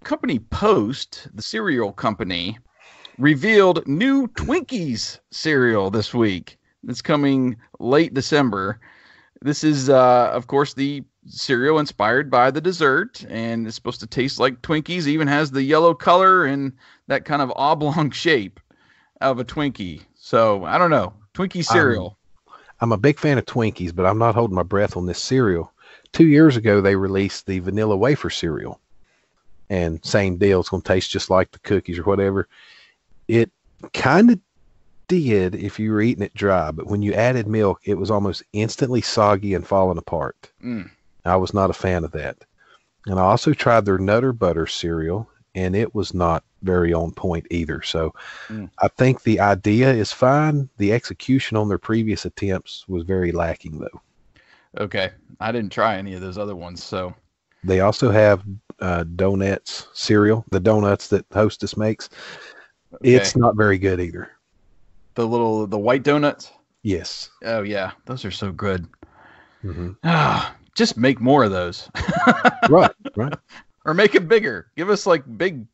company Post, the cereal company, revealed new Twinkies cereal this week. It's coming late December. This is, of course, the cereal inspired by the dessert, and it's supposed to taste like Twinkies. It even has the yellow color and that kind of oblong shape of a Twinkie. So, I don't know. Twinkie cereal. I'm a big fan of Twinkies, but I'm not holding my breath on this cereal. 2 years ago, they released the vanilla wafer cereal. And same deal. It's going to taste just like the cookies or whatever. It kind of did if you were eating it dry, but when you added milk, it was almost instantly soggy and falling apart. I was not a fan of that. And I also tried their Nutter Butter cereal, and it was not very on point either. So I think the idea is fine. The execution on their previous attempts was very lacking, though. Okay. I didn't try any of those other ones, so. They also have Donuts cereal, the donuts that Hostess makes. Okay. It's not very good either. The white donuts? Yes. Oh, yeah. Those are so good. Mm-hmm. Just make more of those. Right. Or make it bigger. Give us like big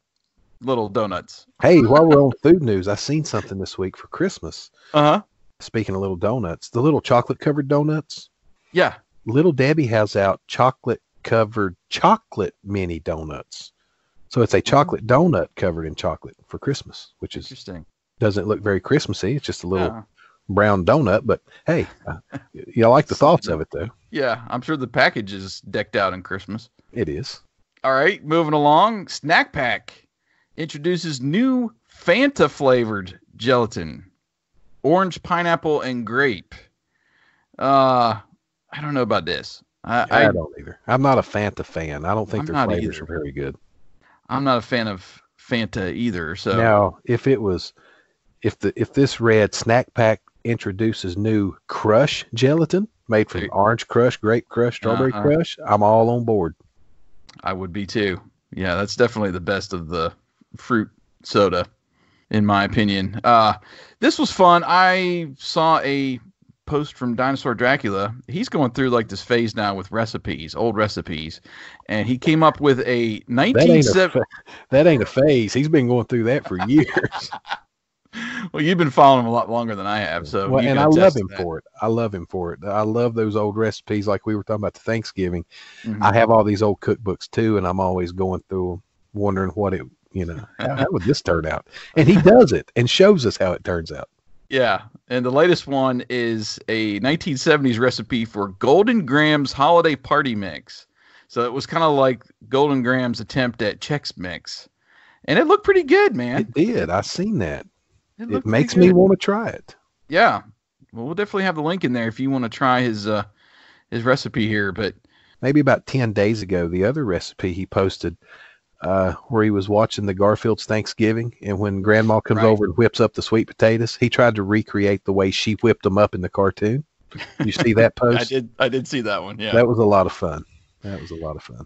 little donuts. Hey, while we're on food news, I seen something this week for Christmas. Uh-huh. Speaking of little donuts, the little chocolate-covered donuts. Yeah. Little Debbie has out chocolate-covered chocolate mini donuts. So it's a chocolate donut covered in chocolate for Christmas, which is interesting. Doesn't look very Christmassy. It's just a little brown donut, but hey, I like the thoughts of it, though. Yeah, I'm sure the package is decked out in Christmas. It is. All right, moving along. Snack Pack introduces new Fanta flavored gelatin, orange, pineapple, and grape. I don't know about this. I don't either. I'm not a Fanta fan. I don't think their flavors are very good. I'm not a fan of Fanta either. So now, if this read Snack Pack introduces new Crush gelatin made from orange Crush, grape Crush, strawberry Crush, I'm all on board. I would be too. Yeah, that's definitely the best of the fruit soda, in my opinion. This was fun. I saw a post from Dinosaur Dracula, he's going through like this phase now with recipes, old recipes, and he came up with a 1970. That ain't a phase. He's been going through that for years. Well, you've been following him a lot longer than I have, so well, and I love him for it. I love him for it. I love those old recipes, like we were talking about the Thanksgiving. Mm-hmm. I have all these old cookbooks too, and I'm always going through them, wondering what it, how would this turn out? And he does it and shows us how it turns out. Yeah, and the latest one is a 1970s recipe for Golden Grahams Holiday Party Mix. So it was kind of like Golden Grahams' attempt at Chex Mix, and it looked pretty good, man. It did. I seen that. It makes me want to try it. Yeah. Well, we'll definitely have the link in there if you want to try his recipe here. But maybe about 10 days ago, the other recipe he posted where he was watching the Garfield's Thanksgiving, and when Grandma comes over and whips up the sweet potatoes, he tried to recreate the way she whipped them up in the cartoon. You see that post? I did see that one, yeah. That was a lot of fun.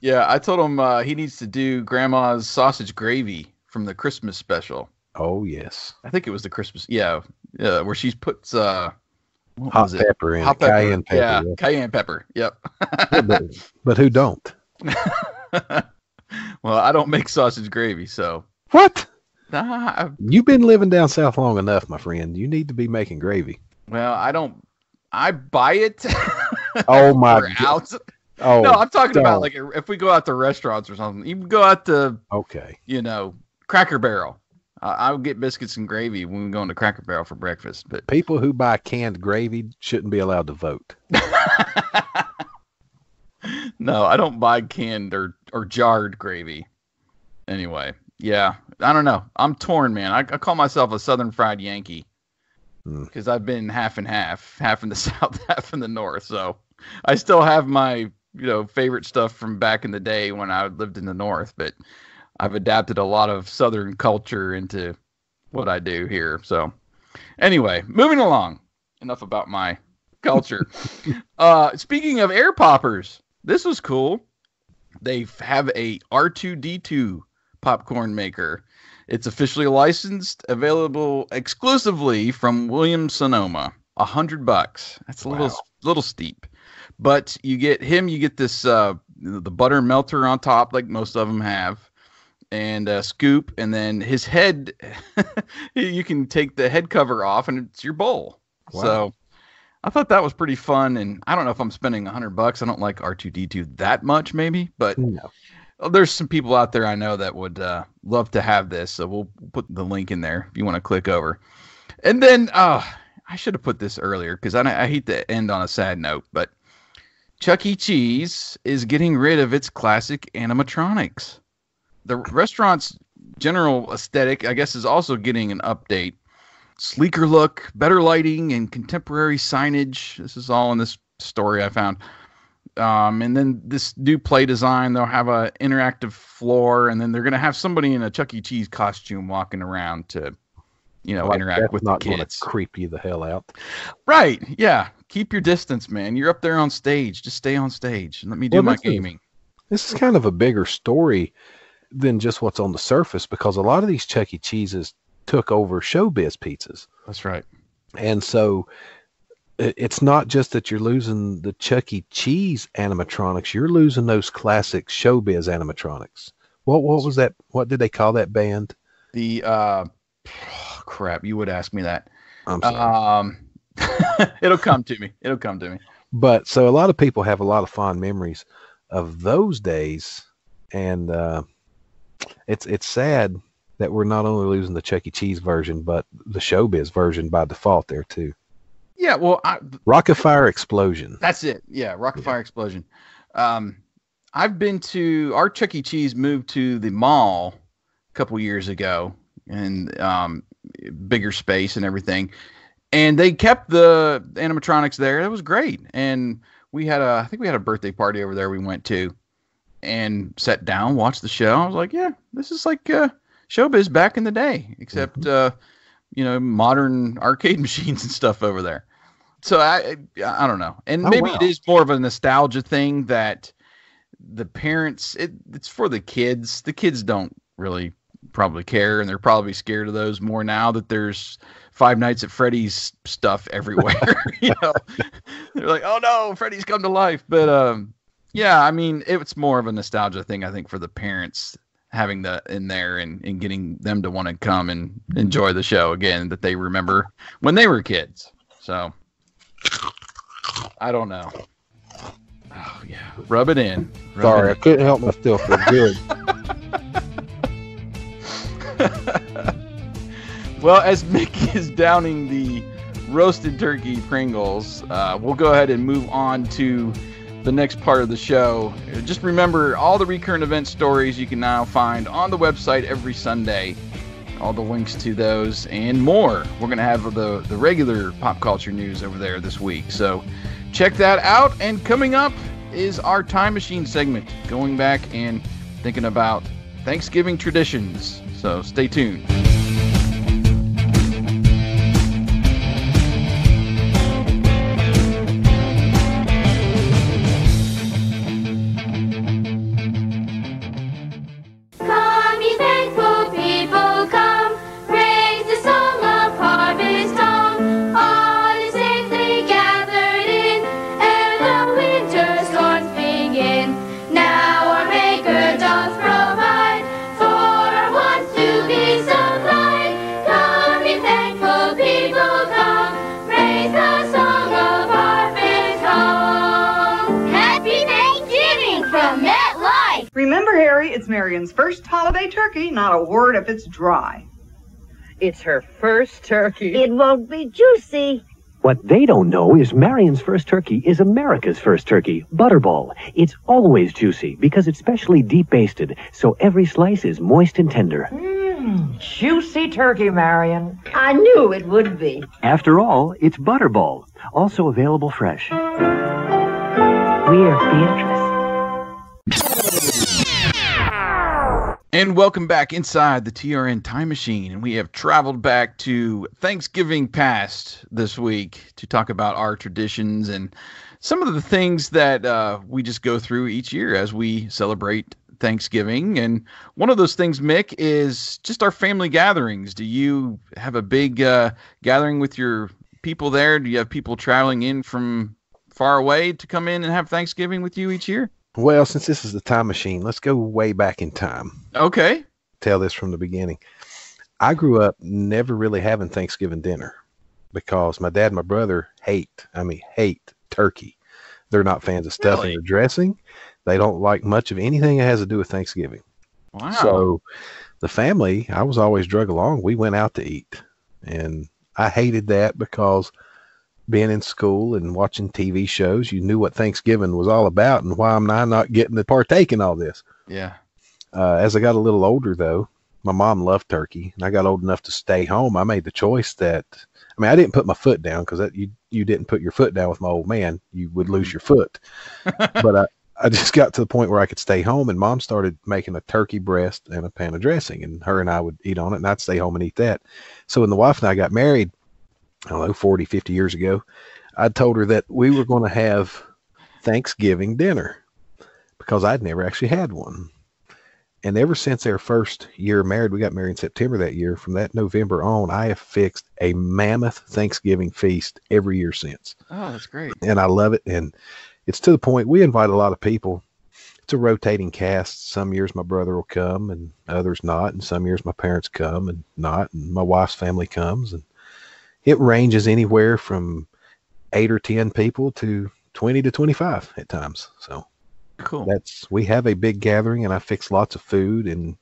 Yeah, I told him he needs to do Grandma's sausage gravy from the Christmas special. Oh, yes. I think it was the Christmas. Yeah, where she puts hot pepper in it. Cayenne pepper. Yeah, cayenne pepper. Yep. but who don't? Well, I don't make sausage gravy, so. What? You've been living down south long enough, my friend. You need to be making gravy. Well, I don't. I buy it. Oh, my God. Oh, no, I'm talking about like if we go out to restaurants or something. You can go out to, Cracker Barrel. I'll get biscuits and gravy when we go into Cracker Barrel for breakfast. But people who buy canned gravy shouldn't be allowed to vote. No, I don't buy canned or jarred gravy. Anyway, yeah, I don't know. I'm torn, man. I call myself a Southern Fried Yankee because I've been half and half in the South, half in the North. So I still have my favorite stuff from back in the day when I lived in the North, but I've adapted a lot of Southern culture into what I do here. So anyway, moving along. Enough about my culture. Speaking of air poppers, this was cool. They have a R2-D2 popcorn maker. It's officially licensed, available exclusively from Williams-Sonoma. $100. That's a little steep. But you get this the butter melter on top, like most of them have, and a scoop, and then his head, you can take the head cover off, and it's your bowl. Wow. So I thought that was pretty fun, and I don't know if I'm spending $100. I don't like R2-D2 that much, maybe, but there's some people out there I know that would love to have this, so we'll put the link in there if you want to click over. And then I should have put this earlier because I hate to end on a sad note, but Chuck E. Cheese is getting rid of its classic animatronics. The restaurant's general aesthetic, I guess, is also getting an update. Sleeker look, better lighting, and contemporary signage. This is all in this story I found. And then this new play design, they'll have an interactive floor, and then they're going to have somebody in a Chuck E. Cheese costume walking around to, interact with the kids. Not creep you the hell out. Right, yeah. Keep your distance, man. You're up there on stage. Just stay on stage and let me do my gaming. This is kind of a bigger story than just what's on the surface, because a lot of these Chuck E. Cheeses took over Showbiz pizzas. That's right. And so it's not just that you're losing the Chuck E. Cheese animatronics, you're losing those classic Showbiz animatronics. What was that? What did they call that band? The crap, you would ask me that. I'm sorry. It'll come to me. But so a lot of people have a lot of fond memories of those days, and it's sad that we're not only losing the Chuck E. Cheese version, but the Showbiz version by default there too. Yeah, well, Rockafire Explosion. That's it. Yeah, Rockafire Explosion. I've been to our Chuck E. Cheese moved to the mall a couple years ago, and bigger space and everything. And they kept the animatronics there. It was great. And I think we had a birthday party over there we went to and sat down, watched the show. I was like, yeah, this is like Showbiz back in the day, except, modern arcade machines and stuff over there. So I don't know. And maybe it is more of a nostalgia thing that the parents, it's for the kids. The kids don't really probably care, and they're probably scared of those more now that there's Five Nights at Freddy's stuff everywhere. They're like, oh no, Freddy's come to life. But yeah, I mean, it's more of a nostalgia thing, I think, for the parents having that in there and getting them to want to come and enjoy the show again that they remember when they were kids. So I don't know. Oh yeah, rub it in. Sorry, I couldn't help myself. It's good. Well, as Mick is downing the roasted turkey Pringles, we'll go ahead and move on to the next part of the show. Just remember, all the recurrent event stories you can now find on the website every Sunday. All the links to those and more. We're going to have the regular pop culture news over there this week. So check that out. And coming up is our Time Machine segment, going back and thinking about Thanksgiving traditions. So stay tuned. Remember, Harry, it's Marion's first holiday turkey, not a word if it's dry. It's her first turkey. It won't be juicy. What they don't know is Marion's first turkey is America's first turkey, Butterball. It's always juicy because it's specially deep basted, so every slice is moist and tender. Juicy turkey, Marion. I knew it would be. After all, it's Butterball, also available fresh. We're Beatrice. And welcome back inside the TRN Time Machine. And we have traveled back to Thanksgiving past this week to talk about our traditions and some of the things that we just go through each year as we celebrate Thanksgiving. And one of those things, Mick, is just our family gatherings. Do you have a big gathering with your people there? Do you have people traveling in from far away to come in and have Thanksgiving with you each year? Well, since this is the time machine, let's go way back in time. Okay. Tell this from the beginning. I grew up never really having Thanksgiving dinner because my dad and my brother hate turkey. They're not fans of stuffing or dressing. They don't like much of anything that has to do with Thanksgiving. Wow. So the family, I was always drug along. We went out to eat. And I hated that because being in school and watching TV shows, you knew what Thanksgiving was all about and why am I not getting to partake in all this? Yeah. As I got a little older, though, my mom loved turkey, and I got old enough to stay home. I made the choice that, I didn't put my foot down because you didn't put your foot down with my old man. You would lose your foot. But I just got to the point where I could stay home, and Mom started making a turkey breast and a pan of dressing, and her and I would eat on it, and I'd stay home and eat that. So when the wife and I got married, I don't know, 40, 50 years ago, I told her that we were going to have Thanksgiving dinner because I'd never actually had one. And ever since our first year married, we got married in September that year. From that November on, I have fixed a mammoth Thanksgiving feast every year since. Oh, that's great. And I love it. And it's to the point we invite a lot of people. It's a rotating cast. Some years my brother will come and others not. And some years my parents come and not. And my wife's family comes. And it ranges anywhere from 8 or 10 people to 20 to 25 at times. So cool. We have a big gathering, and I fix lots of food, and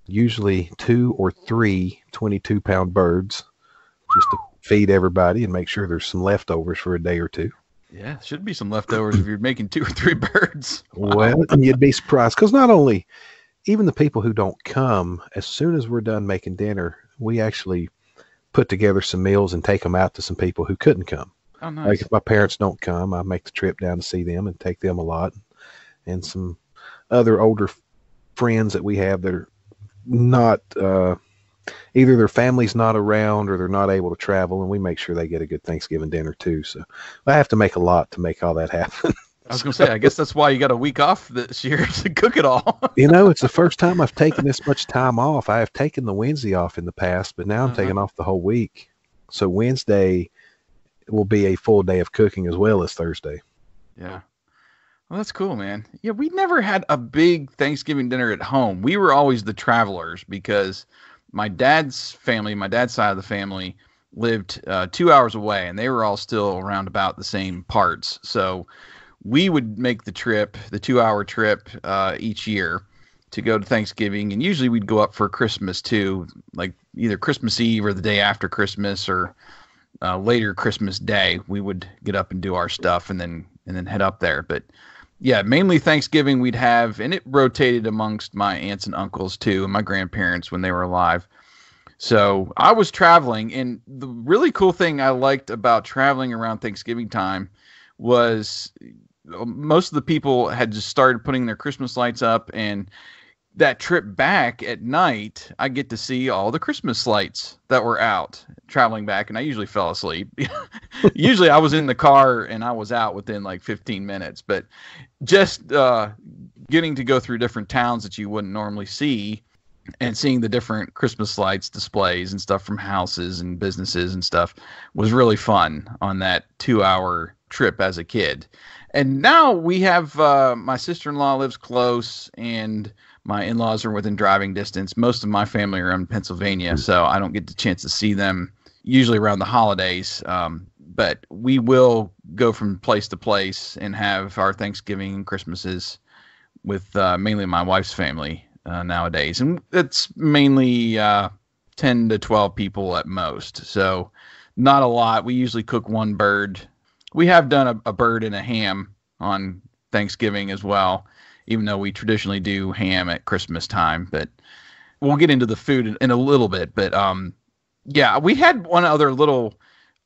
usually 2 or 3 22-pound birds just to feed everybody and make sure there's some leftovers for a day or two. Yeah, should be some leftovers if you're making 2 or 3 birds. Wow. Well, you'd be surprised because not only even the people who don't come, as soon as we're done making dinner, we actually put together some meals and take them out to some people who couldn't come. Oh, nice. Like if my parents don't come, I make the trip down to see them and take them a lot. And some other older friends that we have that are not, either their family's not around or they're not able to travel, and we make sure they get a good Thanksgiving dinner too. So I have to make a lot to make all that happen. I was going to say, I guess that's why you got a week off this year to cook it all. It's the first time I've taken this much time off. I have taken the Wednesday off in the past, but now I'm taking off the whole week. So Wednesday will be a full day of cooking as well as Thursday. Yeah. Well, that's cool, man. Yeah, we never had a big Thanksgiving dinner at home. We were always the travelers because my dad's side of the family lived 2 hours away, and they were all still around about the same parts. So we would make the trip, the 2-hour trip each year to go to Thanksgiving. And usually we'd go up for Christmas too, like either Christmas Eve or the day after Christmas or later Christmas Day. We would get up and do our stuff and then head up there. But yeah, mainly Thanksgiving we'd have, and it rotated amongst my aunts and uncles too, and my grandparents when they were alive. So I was traveling, and the really cool thing I liked about traveling around Thanksgiving time was most of the people had just started putting their Christmas lights up, and that trip back at night, I get to see all the Christmas lights that were out traveling back, and I usually fell asleep. Usually I was in the car and I was out within like 15 minutes, but just getting to go through different towns that you wouldn't normally see and seeing the different Christmas lights displays and stuff from houses and businesses and stuff was really fun on that 2-hour trip as a kid. And now we have my sister-in-law lives close, and my in-laws are within driving distance. Most of my family are in Pennsylvania, so I don't get the chance to see them usually around the holidays. But we will go from place to place and have our Thanksgiving and Christmases with mainly my wife's family nowadays. And it's mainly 10 to 12 people at most, so not a lot. We usually cook one bird. We have done a bird and a ham on Thanksgiving as well, even though we traditionally do ham at Christmas time. But we'll get into the food in a little bit. But yeah, we had one other little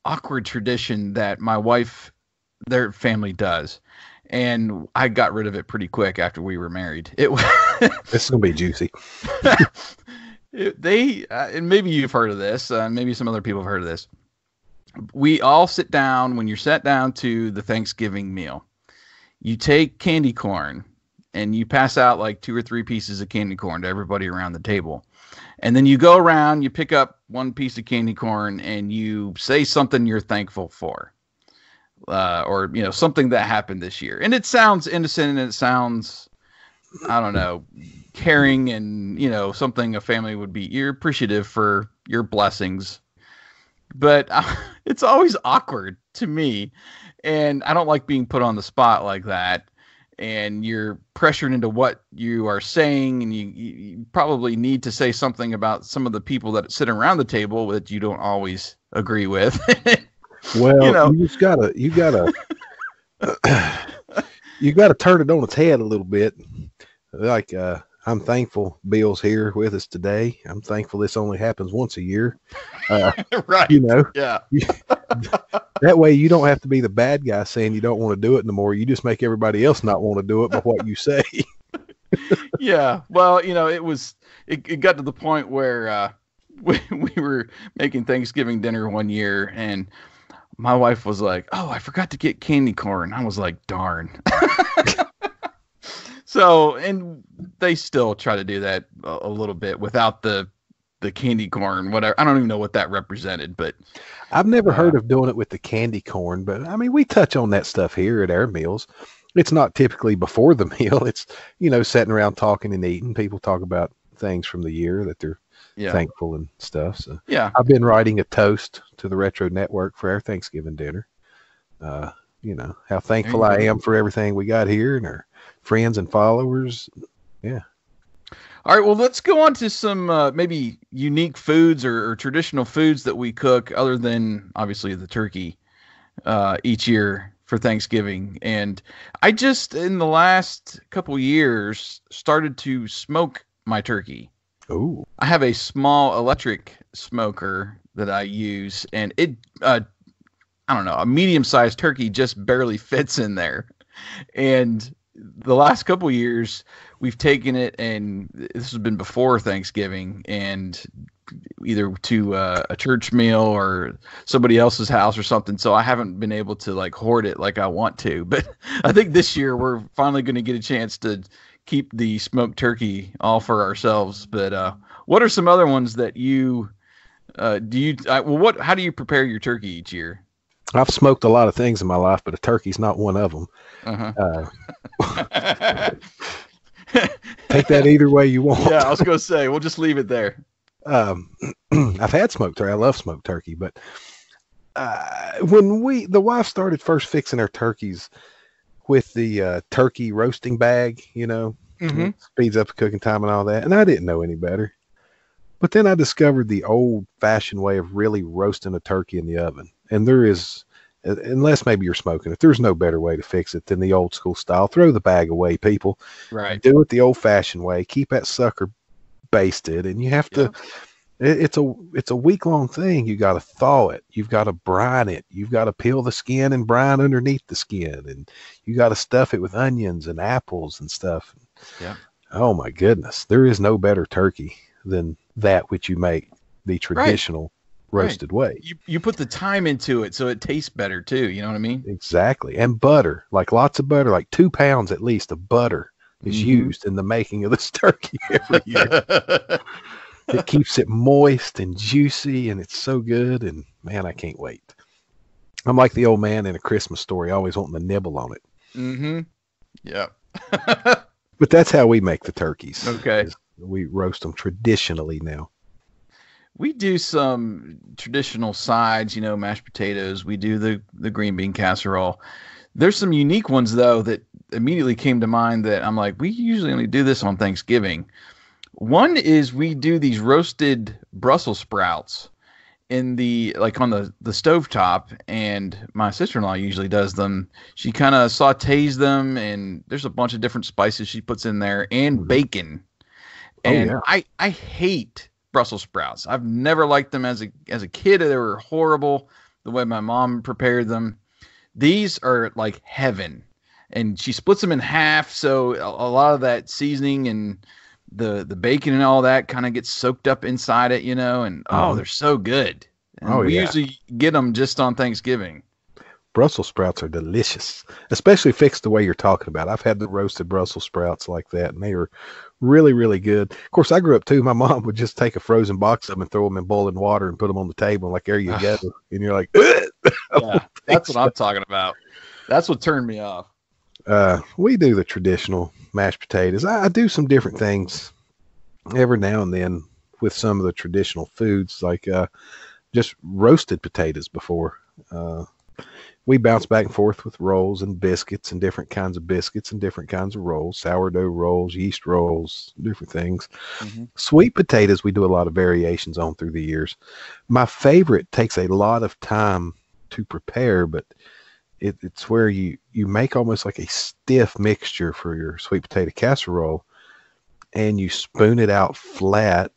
awkward tradition that my wife, their family does, and I got rid of it pretty quick after we were married. This is gonna be juicy. And maybe you've heard of this. Maybe some other people have heard of this. We all sit down, when you're sat down to the Thanksgiving meal, you take candy corn and you pass out like 2 or 3 pieces of candy corn to everybody around the table. And then you go around, you pick up one piece of candy corn and you say something you're thankful for, or, something that happened this year. And it sounds innocent and it sounds, I don't know, caring and, something a family would be. You're appreciative for your blessings. But it's always awkward to me, and I don't like being put on the spot like that. And you're pressured into what you are saying, and you probably need to say something about some of the people that sit around the table that you don't always agree with. Well, you gotta turn it on its head a little bit. Like, I'm thankful Bill's here with us today. I'm thankful this only happens once a year. Right. Yeah. That way you don't have to be the bad guy saying you don't want to do it no more. You just make everybody else not want to do it by what you say. Yeah. Well, it got to the point where we were making Thanksgiving dinner one year, and my wife was like, "Oh, I forgot to get candy corn." I was like, "Darn." So, and they still try to do that a little bit without the candy corn, whatever. I don't even know what that represented, but I've never heard of doing it with the candy corn, but I mean, we touch on that stuff here at our meals. It's not typically before the meal. It's, sitting around talking and eating. People talk about things from the year that they're thankful and stuff. So yeah, I've been writing a toast to the Retro Network for our Thanksgiving dinner. How thankful I am for everything we got here and our friends and followers. Yeah. All right. Well, let's go on to some maybe unique foods or traditional foods that we cook other than obviously the turkey each year for Thanksgiving. And I just, in the last couple years, started to smoke my turkey. Oh. I have a small electric smoker that I use, and it, I don't know, a medium-sized turkey just barely fits in there. And the last couple of years we've taken it, and this has been before Thanksgiving, and either to a church meal or somebody else's house or something. So I haven't been able to like hoard it like I want to, but I think this year we're finally going to get a chance to keep the smoked turkey all for ourselves. But what are some other ones that you how do you prepare your turkey each year? I've smoked a lot of things in my life, but a turkey's not one of them. Take that either way you want. Yeah, I was going to say, we'll just leave it there. I've had smoked turkey. I love smoked turkey, but when the wife started first fixing our turkeys with the turkey roasting bag, speeds up the cooking time and all that, and I didn't know any better. But then I discovered the old-fashioned way of really roasting a turkey in the oven, and there is, unless maybe you're smoking it, there's no better way to fix it than the old school style. Throw the bag away, people. Right. Do it the old-fashioned way. Keep that sucker basted, and you have to. It's a week-long thing. You got to thaw it. You've got to brine it. You've got to peel the skin and brine underneath the skin, and you got to stuff it with onions and apples and stuff. Yeah. Oh my goodness, there is no better turkey than that which you make the traditional roasted way. You put the time into it, so it tastes better too. You know what I mean? Exactly. And butter, like lots of butter, like 2 pounds at least of butter is used in the making of this turkey every year. It keeps it moist and juicy, and it's so good. And man, I can't wait. I'm like the old man in A Christmas Story, always wanting to nibble on it. Mm-hmm. Yeah. But that's how we make the turkeys. Okay. We roast them traditionally now. We do some traditional sides, mashed potatoes. We do the green bean casserole. There's some unique ones, though, that immediately came to mind that I'm like, we usually only do this on Thanksgiving. One is we do these roasted Brussels sprouts on the stovetop, and my sister-in-law usually does them. She kind of sautés them, and there's a bunch of different spices she puts in there, and bacon. And I hate Brussels sprouts. I've never liked them as a kid. They were horrible the way my mom prepared them. These are like heaven. And she splits them in half, so a lot of that seasoning and the bacon and all that kind of gets soaked up inside it, and they're so good. And we usually get them just on Thanksgiving. Brussels sprouts are delicious, especially fixed the way you're talking about. I've had the roasted Brussels sprouts like that, and they are really, really good. Of course, I grew up too. My mom would just take a frozen box of them and throw them in boiling water and put them on the table. Like, there you go. And you're like, yeah, that's what I'm talking about. That's what turned me off. We do the traditional mashed potatoes. I do some different things every now and then with some of the traditional foods, like just roasted potatoes before. We bounce back and forth with rolls and biscuits and different kinds of biscuits and different kinds of rolls, sourdough rolls, yeast rolls, different things. Mm-hmm. Sweet potatoes, we do a lot of variations on through the years. My favorite takes a lot of time to prepare, but it's where you make almost like a stiff mixture for your sweet potato casserole, and you spoon it out flat,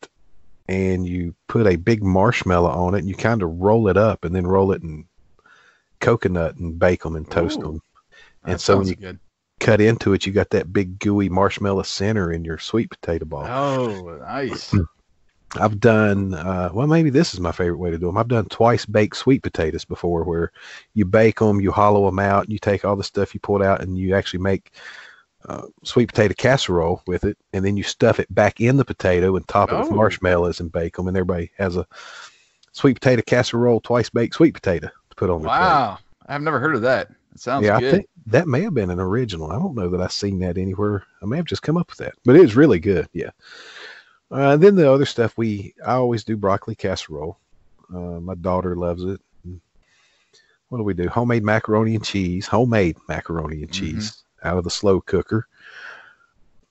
and you put a big marshmallow on it, and you kind of roll it up and then roll it in coconut and bake them and toast them. And so when you cut into it, you got that big gooey marshmallow center in your sweet potato ball. Oh, nice. I've done, maybe this is my favorite way to do them. I've done twice baked sweet potatoes before, where you bake them, you hollow them out, you take all the stuff you pulled out, and you actually make sweet potato casserole with it, and then you stuff it back in the potato and top it with marshmallows and bake them, and everybody has a sweet potato casserole, twice baked sweet potato to put on their plate. Wow, I've never heard of that. It sounds good. I think that may have been an original. I don't know that I've seen that anywhere. I may have just come up with that, but it was really good. Yeah. Then the other stuff, I always do broccoli casserole. My daughter loves it. What do we do? Homemade macaroni and cheese out of the slow cooker.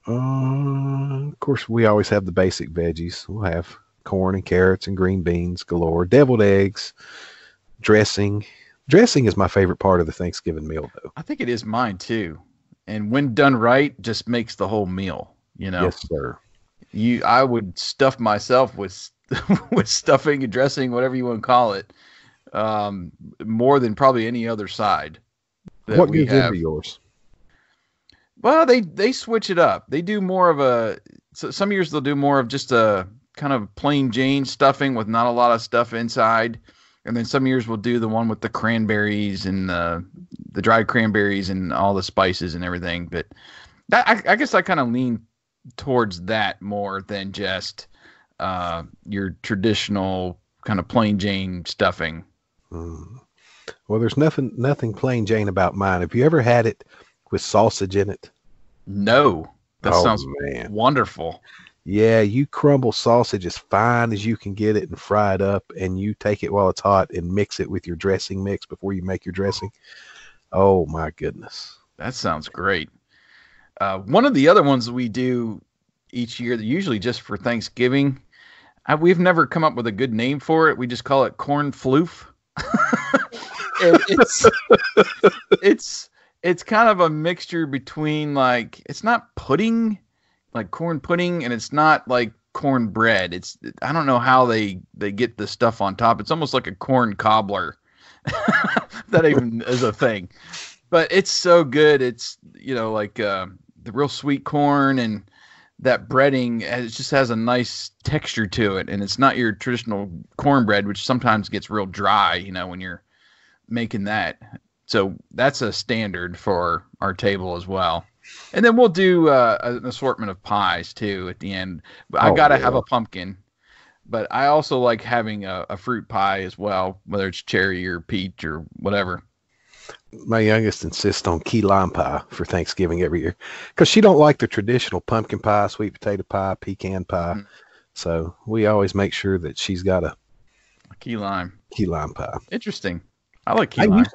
Of course, we always have the basic veggies. We'll have corn and carrots and green beans galore, deviled eggs, dressing. Dressing is my favorite part of the Thanksgiving meal, though. I think it is mine, too. And when done right, just makes the whole meal, Yes, sir. I would stuff myself with with stuffing and dressing, whatever you want to call it, more than probably any other side. What goes into yours? Well, they switch it up. They do more of some years they'll do more of just a kind of plain Jane stuffing with not a lot of stuff inside. And then some years we'll do the one with the cranberries and the dried cranberries and all the spices and everything. But I guess I kind of lean towards that more than just your traditional kind of plain Jane stuffing. Well, there's nothing plain Jane about mine. Have you ever had it with sausage in it? No. That sounds wonderful. Yeah, you crumble sausage as fine as you can get it and fry it up, and you take it while it's hot and mix it with your dressing mix before you make your dressing. Oh, my goodness. That sounds great. One of the other ones we do each year, usually just for Thanksgiving, we've never come up with a good name for it. We just call it corn floof. It's kind of a mixture between, like, it's not pudding, like corn pudding, and it's not like cornbread. I don't know how they get the stuff on top. It's almost like a corn cobbler. That even is a thing. But it's so good. It's, like the real sweet corn, and that breading, it just has a nice texture to it. And it's not your traditional cornbread, which sometimes gets real dry, when you're making that. So that's a standard for our table as well. And then we'll do an assortment of pies too at the end. I got to have a pumpkin, but I also like having a fruit pie as well, whether it's cherry or peach or whatever. My youngest insists on key lime pie for Thanksgiving every year because she don't like the traditional pumpkin pie, sweet potato pie, pecan pie. Mm-hmm. So we always make sure that she's got a key lime pie. Interesting. I like key lime.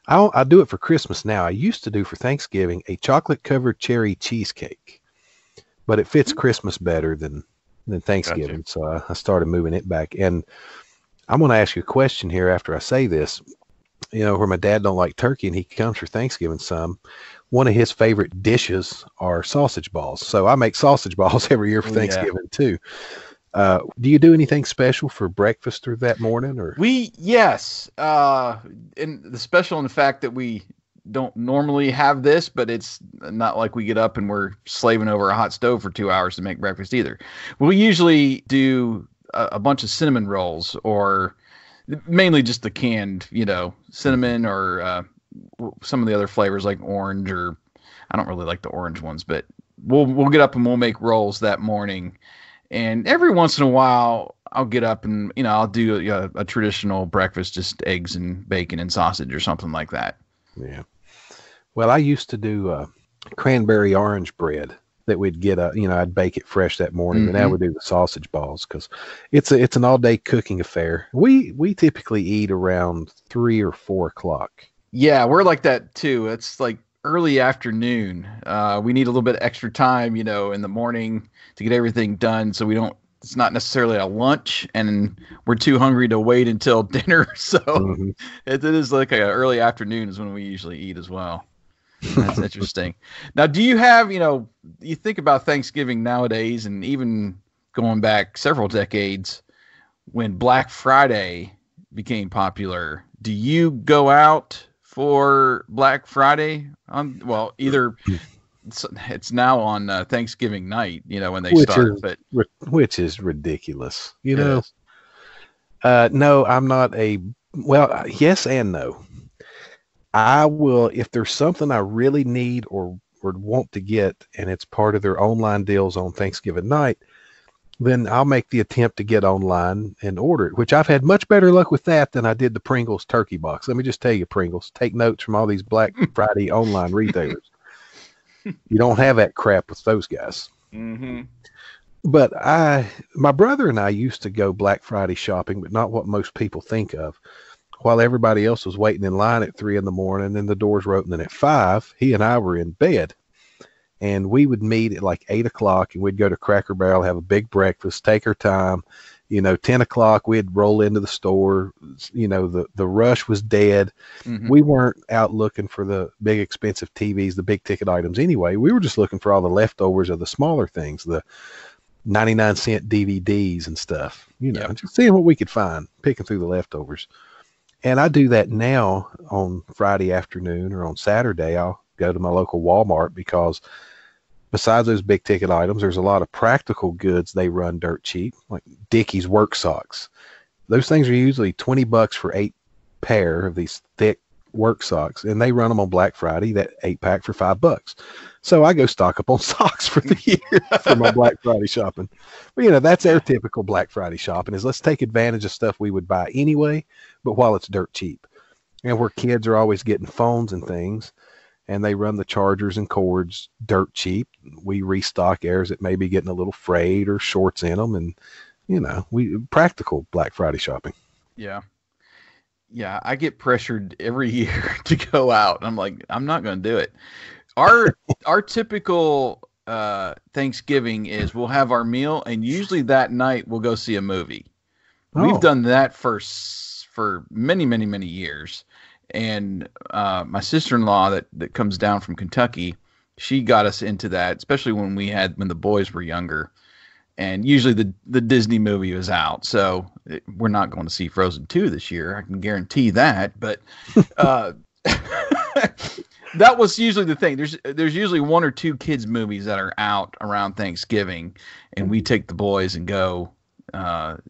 I do it for Christmas now. I used to do for Thanksgiving a chocolate-covered cherry cheesecake, but it fits Christmas better than Thanksgiving. Gotcha. So I started moving it back. And I'm going to ask you a question here after I say this. Where my dad don't like turkey and he comes for Thanksgiving some, one of his favorite dishes are sausage balls. So I make sausage balls every year for Thanksgiving too. Do you do anything special for breakfast or that morning? Or yes. And the special in the fact that we don't normally have this, but it's not like we get up and we're slaving over a hot stove for 2 hours to make breakfast either. We usually do a bunch of cinnamon rolls, or mainly just the canned, cinnamon, or some of the other flavors like orange, or I don't really like the orange ones, but we'll get up and we'll make rolls that morning. And every once in a while, I'll get up and, I'll do a traditional breakfast, just eggs and bacon and sausage or something like that. Yeah. Well, I used to do cranberry orange bread that we'd get, I'd bake it fresh that morning. Mm-hmm. And now we do the sausage balls because it's an all-day cooking affair. We typically eat around 3 or 4 o'clock. Yeah, we're like that too. It's like early afternoon. We need a little bit extra time, in the morning to get everything done. So it's not necessarily a lunch and we're too hungry to wait until dinner. So mm-hmm. it is like an early afternoon is when we usually eat as well. That's interesting. Now, do you have, you think about Thanksgiving nowadays, and even going back several decades when Black Friday became popular, do you go out for Black Friday either it's now on Thanksgiving night, when they start, which is ridiculous, No, I'm not yes and no. I will, if there's something I really need or want to get, and it's part of their online deals on Thanksgiving night, then I'll make the attempt to get online and order it, which I've had much better luck with that than I did the Pringles turkey box. Let me just tell you, Pringles, take notes from all these Black Friday online retailers. You don't have that crap with those guys. Mm-hmm. But my brother and I used to go Black Friday shopping, but not what most people think of. While everybody else was waiting in line at 3 a.m, and the doors were opening at 5, he and I were in bed. And we would meet at like 8 o'clock, and we'd go to Cracker Barrel, have a big breakfast, take our time. 10 o'clock, we'd roll into the store. The rush was dead. Mm-hmm. We weren't out looking for the big expensive TVs, the big ticket items anyway. We were just looking for all the leftovers of the smaller things, the 99-cent DVDs and stuff, just seeing what we could find, picking through the leftovers. And I do that now on Friday afternoon or on Saturday. I'll go to my local Walmart because besides those big ticket items, there's a lot of practical goods they run dirt cheap, like Dickies work socks. Those things are usually $20 for 8 pair of these thick work socks, and they run them on Black Friday, that 8-pack for $5. So I go stock up on socks for the year for my Black Friday shopping. But, that's our typical Black Friday shopping is let's take advantage of stuff we would buy anyway, but while it's dirt cheap. And where kids are always getting phones and things, and they run the chargers and cords dirt cheap, we restock ours that may be getting a little frayed or shorts in them, and, we practical Black Friday shopping. Yeah. Yeah, I get pressured every year to go out. I'm like, I'm not going to do it. Our typical Thanksgiving is we'll have our meal, and usually that night we'll go see a movie. Oh. We've done that for many, many, many years. And my sister-in-law that comes down from Kentucky, she got us into that, especially when the boys were younger. And usually the Disney movie was out, so we're not going to see Frozen 2 this year. I can guarantee that. But that was usually the thing. There's usually 1 or 2 kids movies that are out around Thanksgiving, and we take the boys and go out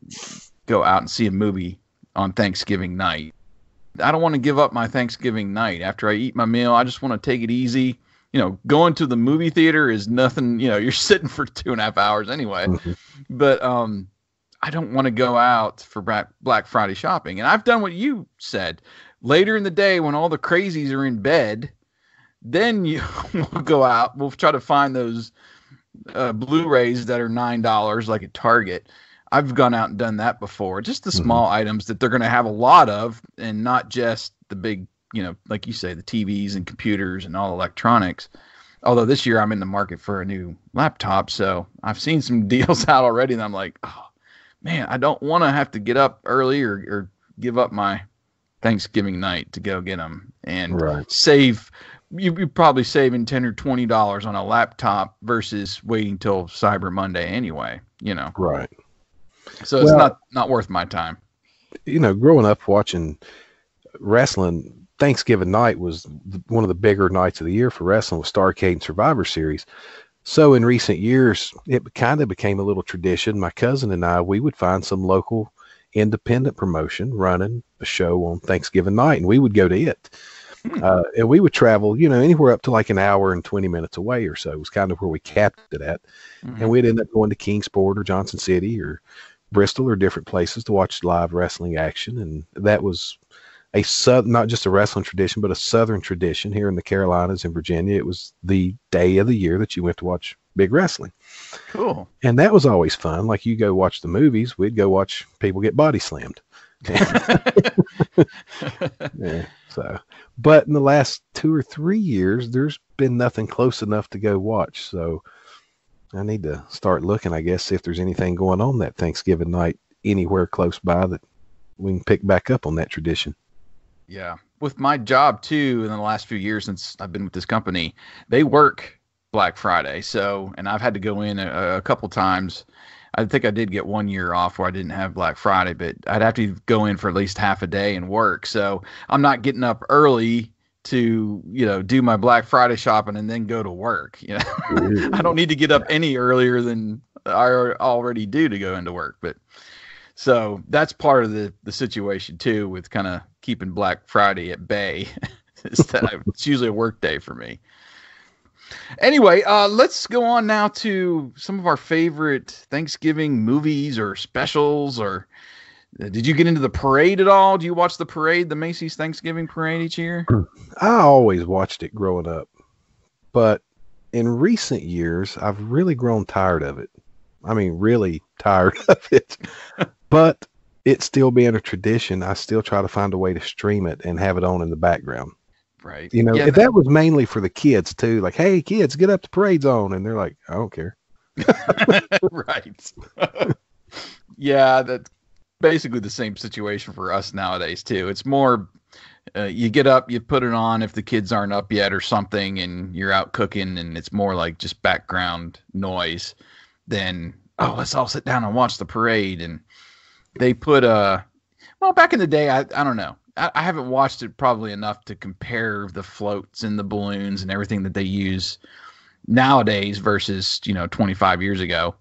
and see a movie on Thanksgiving night. I don't want to give up my Thanksgiving night. After I eat my meal, I just want to take it easy. Going to the movie theater is nothing, you're sitting for 2.5 hours anyway, but I don't want to go out for Black Friday shopping. And I've done what you said. Later in the day when all the crazies are in bed, then we'll go out. We'll try to find those Blu-rays that are $9 like at Target. I've gone out and done that before. Just the small items that they're going to have a lot of, and not just the big, like you say, the TVs and computers and all electronics. Although this year I'm in the market for a new laptop, so I've seen some deals out already, and I'm like, oh, man, I don't want to have to get up early or give up my Thanksgiving night to go get them and save. You're probably saving $10 or $20 on a laptop versus waiting till Cyber Monday anyway, Right. So it's not worth my time. Growing up watching wrestling, Thanksgiving night was one of the bigger nights of the year for wrestling with Starrcade and Survivor Series. So in recent years, it kind of became a little tradition. My cousin and I, we would find some local independent promotion running a show on Thanksgiving night, and we would go to it. And we would travel, anywhere up to like an hour and 20 minutes away or so. It was kind of where we capped it at. And we'd end up going to Kingsport or Johnson City or Bristol or different places to watch live wrestling action. And that was not just a wrestling tradition, but a Southern tradition here in the Carolinas and Virginia. It was the day of the year that you went to watch big wrestling. Cool. And that was always fun. Like you go watch the movies, we'd go watch people get body slammed. Yeah, but in the last 2 or 3 years, there's been nothing close enough to go watch. So I need to start looking, I guess, see if there's anything going on that Thanksgiving night anywhere close by that we can pick back up on that tradition. Yeah. With my job, too, in the last few years since I've been with this company, they work Black Friday. And I've had to go in a couple times. I think I did get 1 year off where I didn't have Black Friday, but I'd have to go in for at least half a day and work. So I'm not getting up early to, do my Black Friday shopping and then go to work. I don't need to get up any earlier than I already do to go into work. But so that's part of the situation too, with kind of keeping Black Friday at bay. It's usually a work day for me. Anyway, let's go on now to some of our favorite Thanksgiving movies or specials. Or did you get into the parade at all? Do you watch the parade, the Macy's Thanksgiving Parade each year? I always watched it growing up, but in recent years, I've really grown tired of it. I mean, really tired of it. But it still being a tradition, I still try to find a way to stream it and have it on in the background. Right. That was mainly for the kids too. Like, hey, kids, get up, the parade's on. And they're like, I don't care. Right. Yeah, that's basically the same situation for us nowadays too. It's more, you get up, you put it on if the kids aren't up yet or something, and you're out cooking, and it's more like just background noise than, oh, let's all sit down and watch the parade. And they put, well, back in the day, I don't know. I haven't watched it probably enough to compare the floats and the balloons and everything that they use nowadays versus, 25 years ago.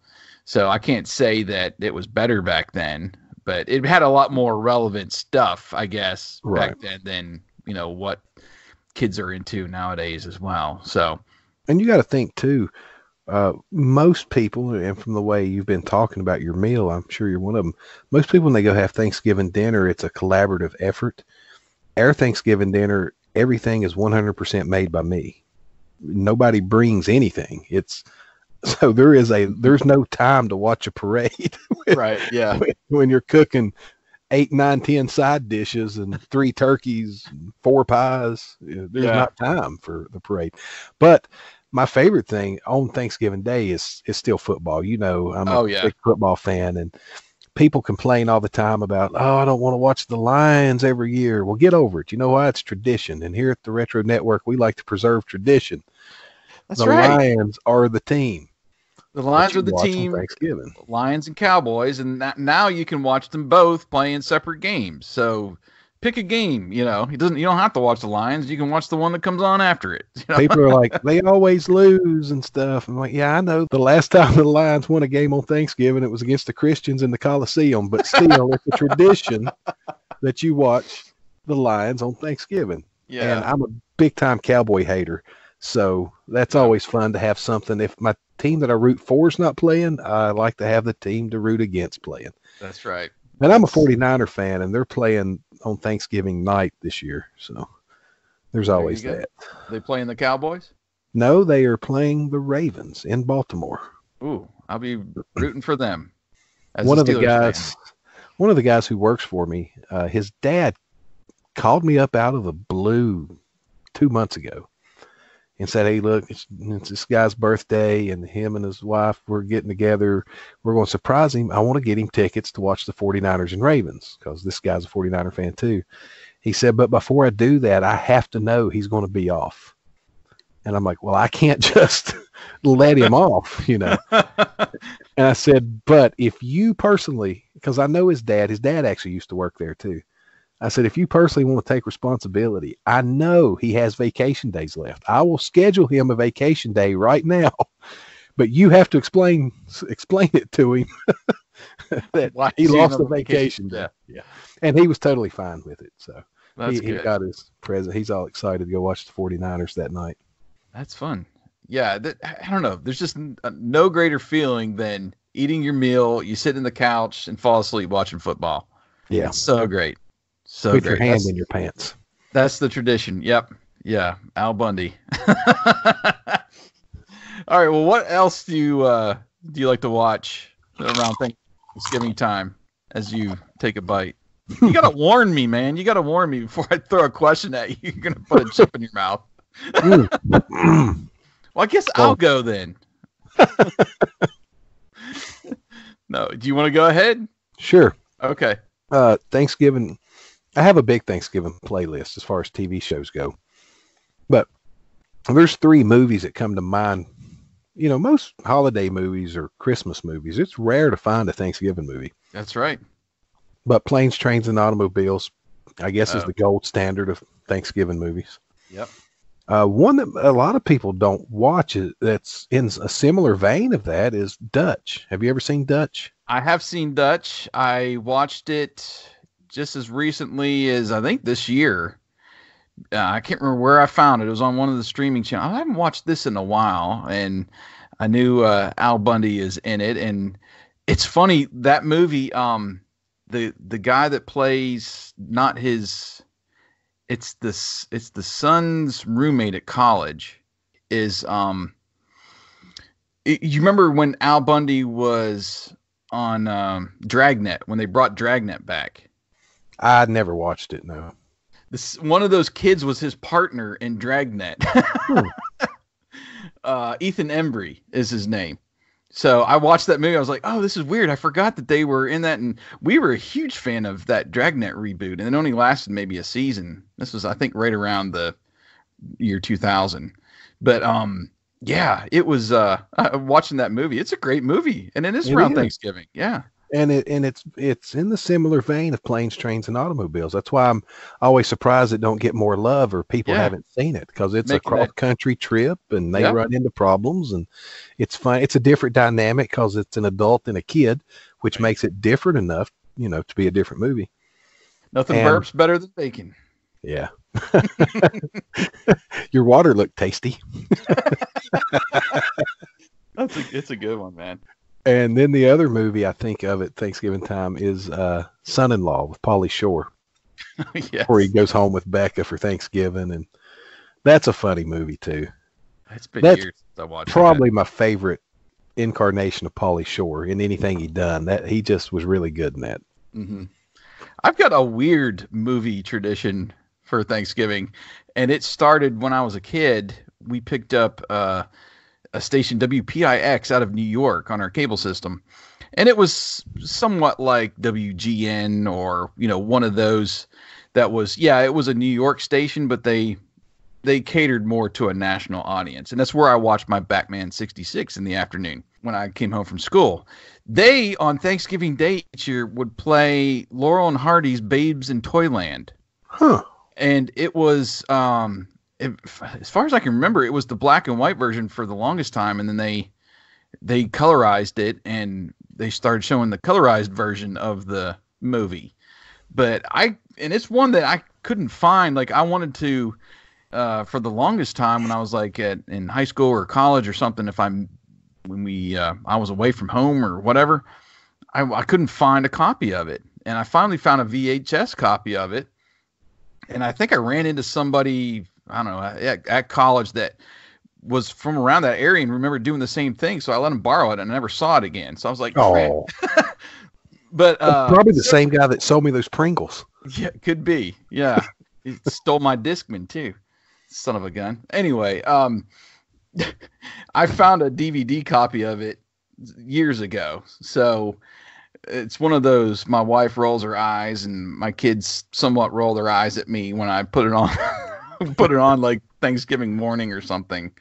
So I can't say that it was better back then, but it had a lot more relevant stuff, I guess, back then than, what kids are into nowadays as well. So, and you got to think too, most people, and from the way you've been talking about your meal, I'm sure you're one of them. Most people, when they go have Thanksgiving dinner, it's a collaborative effort. Our Thanksgiving dinner, everything is 100% made by me. Nobody brings anything. So there's no time to watch a parade. Right. Yeah. When you're cooking 8, 9, 10 side dishes and 3 turkeys, and 4 pies, there's not time for the parade. But my favorite thing on Thanksgiving Day is still football. I'm a big football fan, and people complain all the time about, I don't want to watch the Lions every year. Well, get over it. You know why? It's tradition. And here at the Retro Network, we like to preserve tradition. That's right. The Lions are the team. The Lions are the team. Thanksgiving. Lions and Cowboys, and now you can watch them both playing separate games. So pick a game. You don't have to watch the Lions. You can watch the one that comes on after it. People are like, they always lose and stuff. I'm like, yeah, I know. The last time the Lions won a game on Thanksgiving, it was against the Christians in the Coliseum. But still, it's a tradition that you watch the Lions on Thanksgiving. Yeah. And I'm a big time Cowboy hater. So that's always fun to have something. If my team that I root for is not playing, I like to have the team to root against playing. That's right. And I'm a 49er fan, and they're playing on Thanksgiving night this year. So there's always that. They playing the Cowboys? No, they are playing the Ravens in Baltimore. Ooh, I'll be rooting for them. One of the guys who works for me, his dad called me up out of the blue 2 months ago and said, hey, look, it's this guy's birthday, and him and his wife were getting together. We're going to surprise him. I want to get him tickets to watch the 49ers and Ravens, because this guy's a 49er fan too. He said, but before I do that, I have to know he's going to be off. And I'm like, well, I can't just let him off, And I said, but if you personally, because I know his dad actually used to work there too. I said, if you personally want to take responsibility, I know he has vacation days left. I will schedule him a vacation day right now, but you have to explain it to him that he lost a vacation day. Yeah. And he was totally fine with it. So he got his present. He's all excited to go watch the 49ers that night. That's fun. Yeah. I don't know. There's just no greater feeling than eating your meal. You sit in the couch and fall asleep watching football. Yeah. It's so great. So Put great. your hand in your pants. That's the tradition. Yep. Yeah. Al Bundy. All right. Well, what else do you like to watch around Thanksgiving time as you take a bite? You got to warn me, man. You got to warn me before I throw a question at you. You're going to put a chip in your mouth. Well, I guess I'll go then. No. Do you want to go ahead? Sure. Okay. Thanksgiving. I have a big Thanksgiving playlist as far as TV shows go, but there's 3 movies that come to mind. Most holiday movies or Christmas movies, it's rare to find a Thanksgiving movie. That's right. But Planes, Trains, and Automobiles, I guess, is the gold standard of Thanksgiving movies. Yep. One that a lot of people don't watch that's in a similar vein of that is Dutch. Have you ever seen Dutch? I have seen Dutch. I watched it just as recently as I think this year. I can't remember where I found it. It was on one of the streaming channels. I haven't watched this in a while, and I knew Al Bundy is in it. And it's funny, that movie, the guy that plays it's the son's roommate at college is you remember when Al Bundy was on Dragnet, when they brought Dragnet back? I never watched it, no. One of those kids was his partner in Dragnet. Ethan Embry is his name. So I watched that movie. I was like, oh, this is weird. I forgot that they were in that. And we were a huge fan of that Dragnet reboot. And it only lasted maybe a season. This was, I think, right around the year 2000. But yeah, it was watching that movie. It's a great movie. And it is around Thanksgiving. Yeah. And it's in the similar vein of Planes, Trains, and Automobiles. That's why I'm always surprised it don't get more love or people haven't seen it, because it's a cross-country trip and they run into problems, and it's fun. It's a different dynamic because it's an adult and a kid, which makes it different enough, to be a different movie. Nothing burps better than bacon. Yeah. Your water looked tasty. It's a good one, man. And then the other movie I think of at Thanksgiving time is Son-in-Law with Pauly Shore. Yes. Where he goes home with Becca for Thanksgiving, and that's a funny movie too. It's been years since I watched probably my favorite incarnation of Pauly Shore in anything he'd done. That he just was really good in that. Mm-hmm. I've got a weird movie tradition for Thanksgiving, and it started when I was a kid. We picked up a station, WPIX, out of New York on our cable system, and it was somewhat like WGN or one of those that was it was a New York station, but they catered more to a national audience, and that's where I watched my Batman 66 in the afternoon when I came home from school. They, on Thanksgiving Day each year, would play Laurel and Hardy's Babes in Toyland. Huh. And it was, as far as I can remember, it was the black and white version for the longest time, and then they colorized it, and they started showing the colorized version of the movie. But it's one that I couldn't find. Like, I wanted to, for the longest time when I was like in high school or college or something, I was away from home or whatever, I couldn't find a copy of it. And I finally found a VHS copy of it. And I think I ran into somebody, I don't know, at college that was from around that area and remember doing the same thing. So I let him borrow it and I never saw it again. So I was like, oh, but probably the same guy that sold me those Pringles. Yeah, could be. Yeah. He stole my Discman too. Son of a gun. Anyway, I found a DVD copy of it years ago. So it's one of those, my wife rolls her eyes and my kids somewhat roll their eyes at me when I put it on, like Thanksgiving morning or something.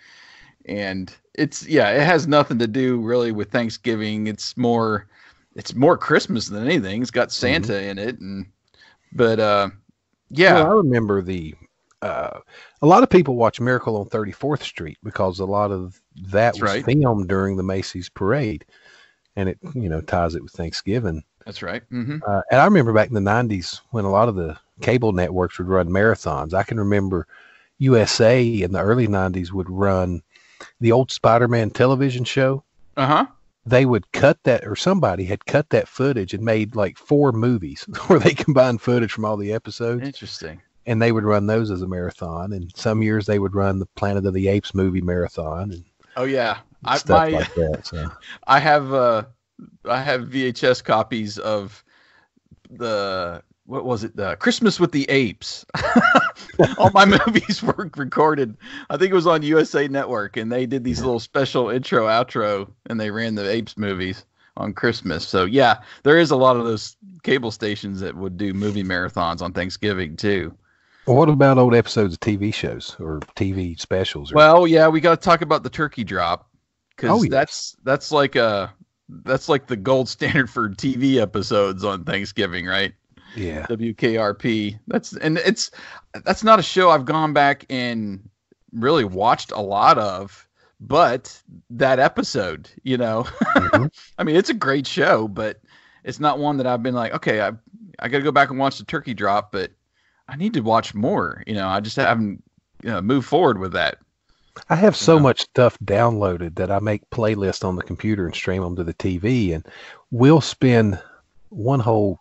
And it has nothing to do really with Thanksgiving. It's more Christmas than anything. It's got Santa in it. But I remember a lot of people watch Miracle on 34th Street because a lot of that was filmed during the Macy's parade. And it, ties it with Thanksgiving. That's right. Mm-hmm. And I remember back in the 90s when a lot of the cable networks would run marathons. I can remember USA in the early 90s would run the old Spider-Man television show. Uh-huh. They would cut that, or somebody had cut that footage and made like 4 movies where they combined footage from all the episodes. Interesting. And they would run those as a marathon. And some years they would run the Planet of the Apes movie marathon. And oh, yeah. Stuff like that. So. I have VHS copies of the Christmas with the Apes. All my movies were recorded. I think it was on USA Network, and they did these little special intro, outro, and they ran the Apes movies on Christmas. So yeah, there is a lot of those cable stations that would do movie marathons on Thanksgiving too. Well, what about old episodes of TV shows or TV specials? Well, yeah, we got to talk about the turkey drop. Because that's like the gold standard for TV episodes on Thanksgiving, right? Yeah. WKRP. That's not a show I've gone back and really watched a lot of, but that episode, mm-hmm. I mean, it's a great show, but it's not one that I've been like, okay, I got to go back and watch the turkey drop, but I need to watch more. I just haven't moved forward with that. I have so much stuff downloaded that I make playlists on the computer and stream them to the TV, and we'll spend one whole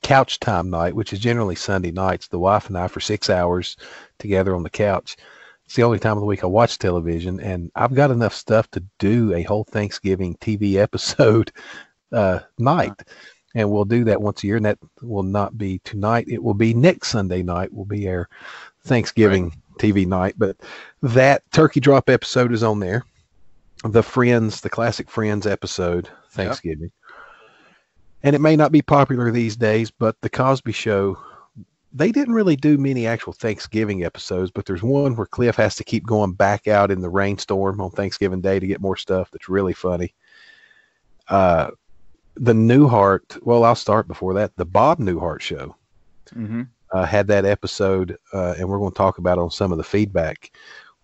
couch time night, which is generally Sunday nights, the wife and I, for 6 hours together on the couch. It's the only time of the week I watch television, and I've got enough stuff to do a whole Thanksgiving TV episode night. And we'll do that once a year, and that will not be tonight. It will be next Sunday night will be our Thanksgiving TV night. But that turkey drop episode is on there. The classic Friends episode, Thanksgiving. Yep. And it may not be popular these days, but the Cosby Show, they didn't really do many actual Thanksgiving episodes, but there's one where Cliff has to keep going back out in the rainstorm on Thanksgiving Day to get more stuff that's really funny. the Newhart. Well, I'll start before that. The Bob Newhart show had that episode, and we're going to talk about on some of the feedback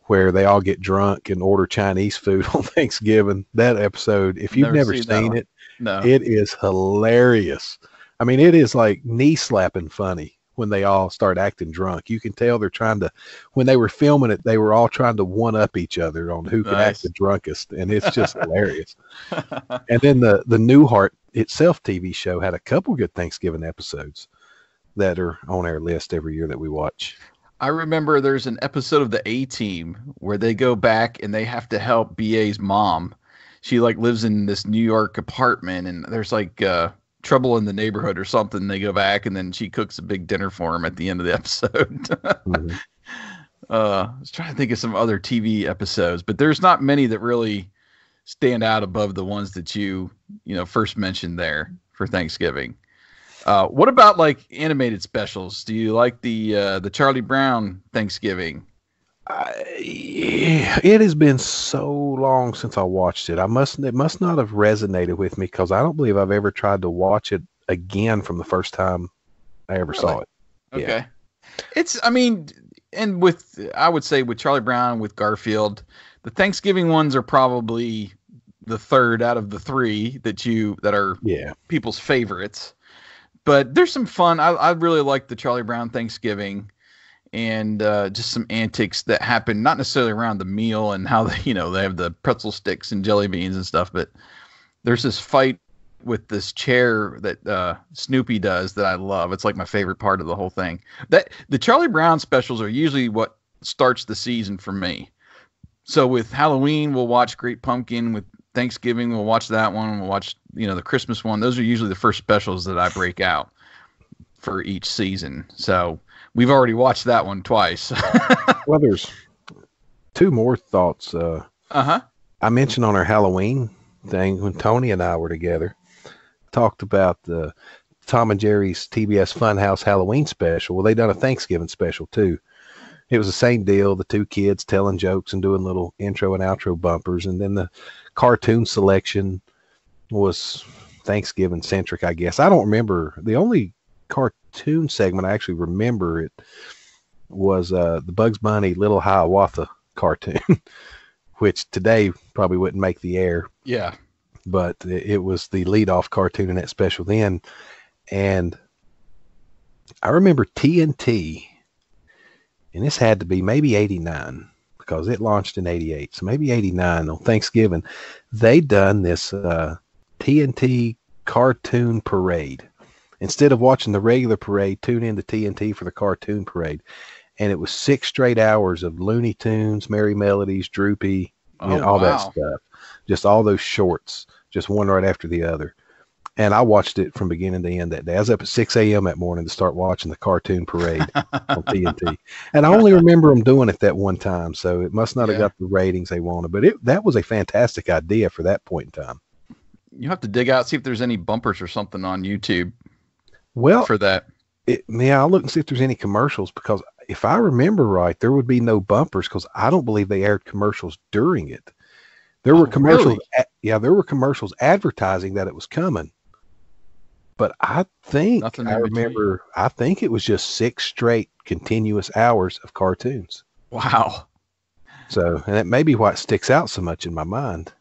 where they all get drunk and order Chinese food on Thanksgiving. That episode, if you've never seen it, it is hilarious. I mean, it is like knee slapping funny when they all start acting drunk. You can tell they're trying to, when they were filming it, they were all trying to one up each other on who could act the drunkest. And it's just hilarious. And then the Newhart itself TV show had a couple good Thanksgiving episodes that are on our list every year that we watch. I remember there's an episode of the A-Team where they go back and they have to help BA's mom. She like lives in this New York apartment, and there's like trouble in the neighborhood or something. They go back and then she cooks a big dinner for him at the end of the episode. I was trying to think of some other TV episodes, but there's not many that really stand out above the ones that you first mentioned there for Thanksgiving. What about like animated specials? Do you like the Charlie Brown Thanksgiving? It has been so long since I watched it. It must not have resonated with me because I don't believe I've ever tried to watch it again from the first time I ever saw it. Okay. And I would say with Charlie Brown, with Garfield, the Thanksgiving ones are probably the third out of the three that are people's favorites. But there's some fun. I really like the Charlie Brown Thanksgiving. And just some antics that happen, not necessarily around the meal and how they have the pretzel sticks and jelly beans and stuff, but there's this fight with this chair that Snoopy does that I love. It's like my favorite part of the whole thing. That the Charlie Brown specials are usually what starts the season for me. So with Halloween, we'll watch Great Pumpkin. With Thanksgiving, we'll watch that one. We'll watch the Christmas one. Those are usually the first specials that I break out for each season. So we've already watched that one twice. Well, there's two more thoughts. I mentioned on our Halloween thing when Tony and I were together, talked about the Tom and Jerry's TBS Funhouse Halloween special. Well, they done a Thanksgiving special too. It was the same deal. The two kids telling jokes and doing little intro and outro bumpers. And then the cartoon selection was Thanksgiving centric, I guess. I don't remember. The only cartoon segment I actually remember it was the Bugs Bunny Little Hiawatha cartoon, which today probably wouldn't make the air. Yeah. But it was the lead-off cartoon in that special then. And I remember TNT, and this had to be maybe 89 because it launched in 88. So maybe 89 on Thanksgiving. They done this TNT cartoon parade. Instead of watching the regular parade, tune in to TNT for the cartoon parade. And it was 6 straight hours of Looney Tunes, Merry Melodies, Droopy, all that stuff. Just all those shorts, just one right after the other. And I watched it from beginning to end that day. I was up at 6 a.m. that morning to start watching the cartoon parade on TNT. And I only remember them doing it that one time, so it must not have got the ratings they wanted. But that was a fantastic idea for that point in time. You have to dig out, see if there's any bumpers or something on YouTube. Well, for that. I'll look and see if there's any commercials, because if I remember right, there would be no bumpers because I don't believe they aired commercials during it. There were commercials. Really? There were commercials advertising that it was coming. But I think I think it was just 6 straight continuous hours of cartoons. Wow. So, and that may be why it sticks out so much in my mind.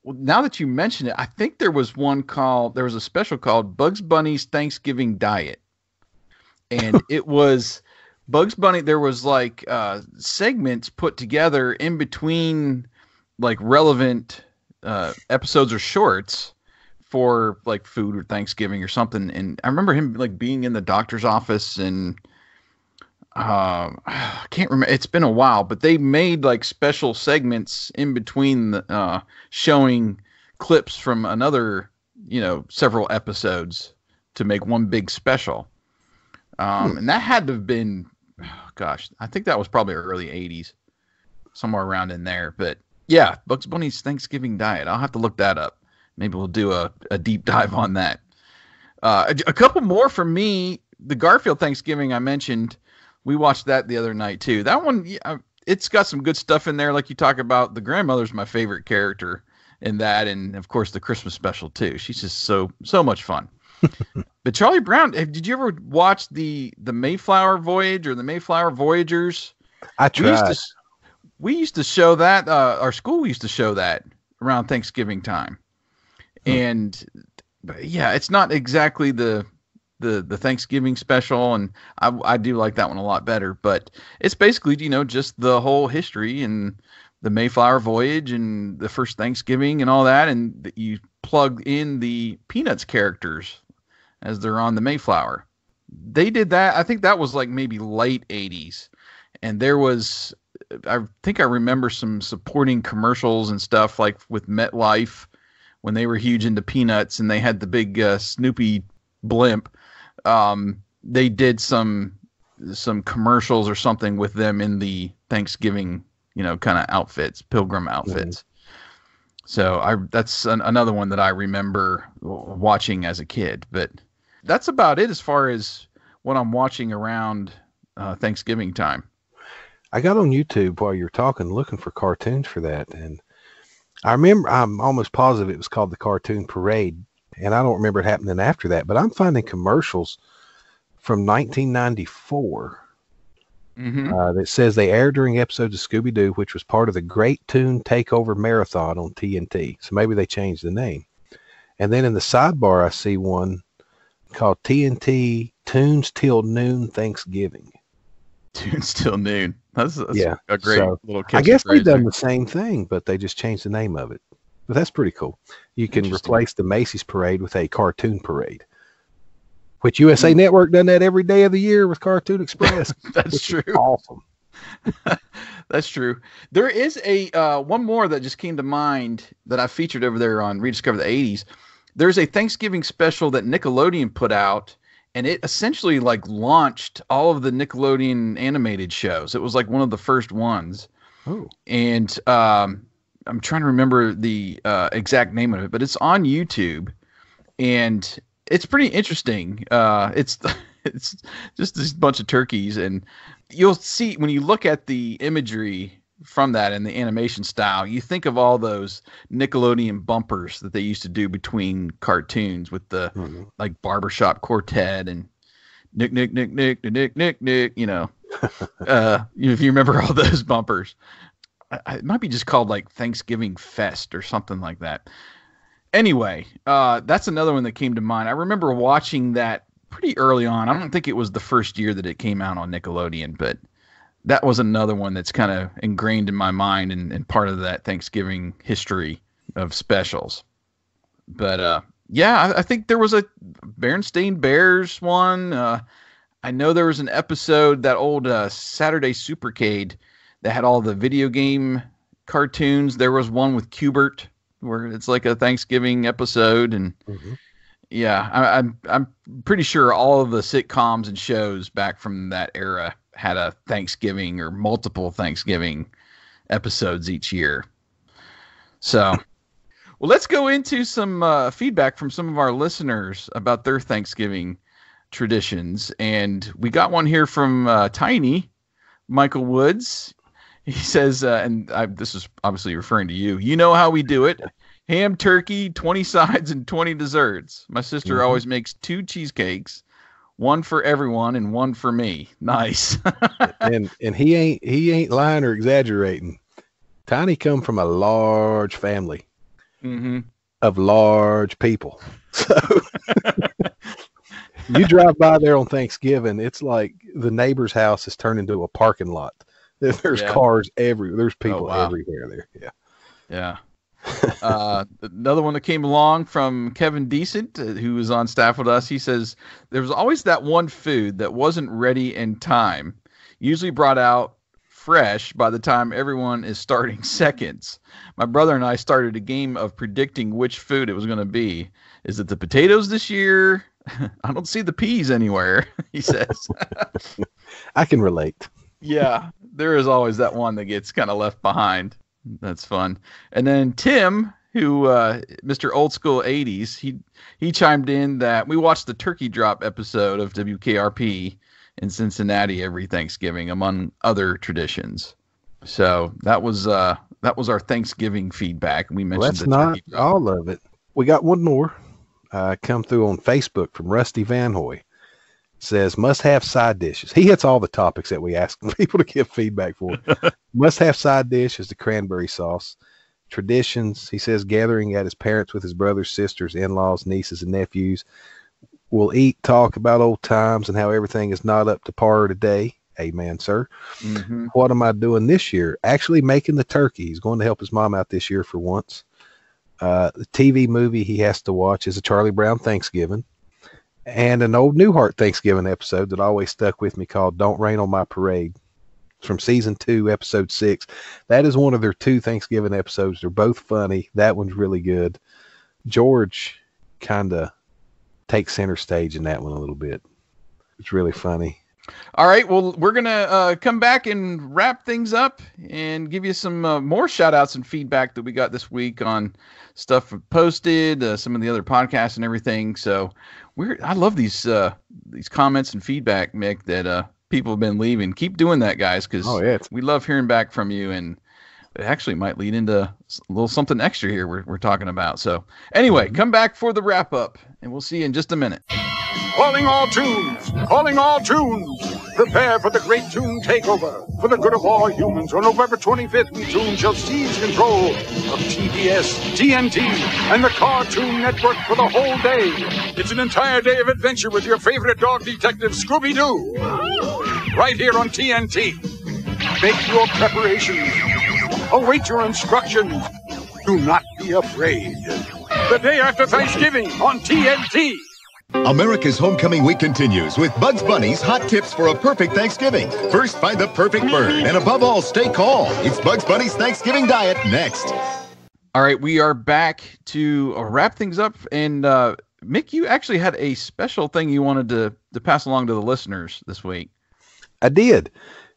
Well, now that you mention it, I think there was a special called Bugs Bunny's Thanksgiving Diet. And it was Bugs Bunny. There was like segments put together in between like relevant episodes or shorts for like food or Thanksgiving or something. And I remember him like being in the doctor's office, and I can't remember. It's been a while, but they made like special segments in between the, showing clips from another, several episodes to make one big special. And that had to have been, I think that was probably early 80s, somewhere around in there. But yeah, Bugs Bunny's Thanksgiving Diet. I'll have to look that up. Maybe we'll do a deep dive on that. A couple more for me. The Garfield Thanksgiving I mentioned, we watched that the other night too. That one, it's got some good stuff in there. Like you talk about, the grandmother's my favorite character. in that, and of course the Christmas special too. She's just so much fun. But Charlie Brown, did you ever watch the Mayflower Voyage or the Mayflower Voyagers? I tried. We used to show that. Our school used to show that around Thanksgiving time, and yeah, it's not exactly the Thanksgiving special, and I do like that one a lot better. But it's basically, just the whole history and the Mayflower Voyage and the first Thanksgiving and all that, and you plug in the Peanuts characters as they're on the Mayflower. They did that. I think that was like maybe late 80s, and there was, I think I remember some supporting commercials and stuff like with MetLife when they were huge into Peanuts and they had the big Snoopy blimp. They did some commercials or something with them in the Thanksgiving, kind of outfits, pilgrim outfits. So that's another one that I remember watching as a kid. But that's about it as far as what I'm watching around Thanksgiving time. I got on YouTube while you were talking, looking for cartoons for that, and I remember, I'm almost positive it was called the Cartoon Parade, and I don't remember it happening after that, but I'm finding commercials from 1994 that says they aired during episodes of Scooby-Doo, which was part of the Great Toon Takeover Marathon on TNT. So maybe they changed the name. And then in the sidebar, I see one called TNT Toons Till Noon Thanksgiving. Toons Till Noon. That's yeah, a great little catchy I guess they've done there. the same thing, but they just changed the name of it. But that's pretty cool. You can replace the Macy's parade with a cartoon parade, which USA Network done that every day of the year with Cartoon Express. That's true. Awesome. That's true. There is a one more that just came to mind that I featured over there on Rediscover the 80s. There's a Thanksgiving special that Nickelodeon put out, and it essentially like launched all of the Nickelodeon animated shows. It was like one of the first ones. Oh. And I'm trying to remember the exact name of it, but it's on YouTube, and it's pretty interesting. It's just this bunch of turkeys, and you'll see when you look at the imagery from that and the animation style, you think of all those Nickelodeon bumpers that they used to do between cartoons with the like Barbershop Quartet and Nick, if you remember all those bumpers. It might be just called like Thanksgiving Fest or something like that. Anyway, that's another one that came to mind. I remember watching that pretty early on. I don't think it was the first year that it came out on Nickelodeon, but that was another one that's kind of ingrained in my mind and part of that Thanksgiving history of specials. But yeah, I think there was a Berenstain Bears one. I know there was an episode, that old Saturday Supercade, that had all the video game cartoons. There was one with Qbert where it's like a Thanksgiving episode, and yeah, I'm pretty sure all of the sitcoms and shows back from that era had a Thanksgiving or multiple Thanksgiving episodes each year. So, well, let's go into some feedback from some of our listeners about their Thanksgiving traditions, and we got one here from Tiny Michael Woods. He says, this is obviously referring to you. You know how we do it. Ham, turkey, 20 sides, and 20 desserts. My sister always makes 2 cheesecakes, one for everyone and one for me. Nice. and he ain't lying or exaggerating. Tiny come from a large family of large people. So you drive by there on Thanksgiving, it's like the neighbor's house is turned into a parking lot. There's cars everywhere. There's people everywhere there. Yeah. Another one that came along from Kevin Decent, who was on staff with us. He says, there was always that one food that wasn't ready in time, usually brought out fresh by the time everyone is starting seconds. My brother and I started a game of predicting which food it was going to be. Is it the potatoes this year? I don't see the peas anywhere, he says. I can relate. Yeah, there is always that one that gets kind of left behind. That's fun. And then Tim, who Mr. Old School 80s, he chimed in that we watched the turkey drop episode of WKRP in Cincinnati every Thanksgiving, among other traditions. So that was That was our Thanksgiving feedback. We mentioned that's not all of it. We got one more come through on Facebook from Rusty Van Hoy. Says, must have side dishes. He hits all the topics that we ask people to give feedback for. Must have side dish is the cranberry sauce. Traditions, he says, gathering at his parents with his brothers, sisters, in-laws, nieces, and nephews. We'll eat, talk about old times and how everything is not up to par today. Amen, sir. Mm-hmm. What am I doing this year? Actually making the turkey. He's going to help his mom out this year for once. The TV movie he has to watch is a Charlie Brown Thanksgiving and an old Newhart Thanksgiving episode that always stuck with me called Don't Rain on My Parade. It's from season 2, episode 6. That is one of their 2 Thanksgiving episodes. They're both funny. That one's really good. George kind of takes center stage in that one a little bit. It's really funny. All right, well, we're going to come back and wrap things up and give you some more shout-outs and feedback that we got this week on stuff posted, some of the other podcasts and everything. So I love these comments and feedback, Mick, that people have been leaving. Keep doing that, guys, because we love hearing back from you, and it actually might lead into a little something extra here we're talking about. So anyway, come back for the wrap-up, and we'll see you in just a minute. Calling all tunes! Calling all tunes! Prepare for the great tune takeover. For the good of all humans, on November 25th, we Tune shall seize control of TBS, TNT, and the Cartoon Network for the whole day. It's an entire day of adventure with your favorite dog detective, Scooby-Doo. Right here on TNT. Make your preparations. Await your instructions. Do not be afraid. The day after Thanksgiving on TNT. America's homecoming week continues with Bugs Bunny's hot tips for a perfect Thanksgiving. First, find the perfect bird, and above all, stay calm. It's Bugs Bunny's Thanksgiving diet next. All right, we are back to wrap things up. And Mick, you actually had a special thing you wanted to pass along to the listeners this week. I did.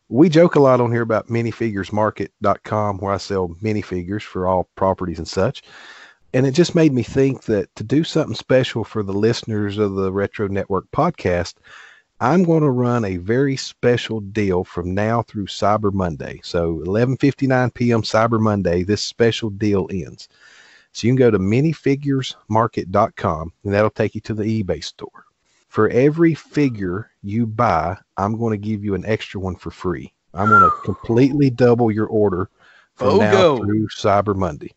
We joke a lot on here about minifiguresmarket.com, where I sell minifigures for all properties and such. And it just made me think that to do something special for the listeners of the Retro Network podcast, I'm going to run a very special deal from now through Cyber Monday. So 11:59 p.m. Cyber Monday, this special deal ends. So you can go to minifiguresmarket.com, and that'll take you to the eBay store. For every figure you buy, I'm going to give you an extra one for free. I'm going to completely double your order from now through Cyber Monday.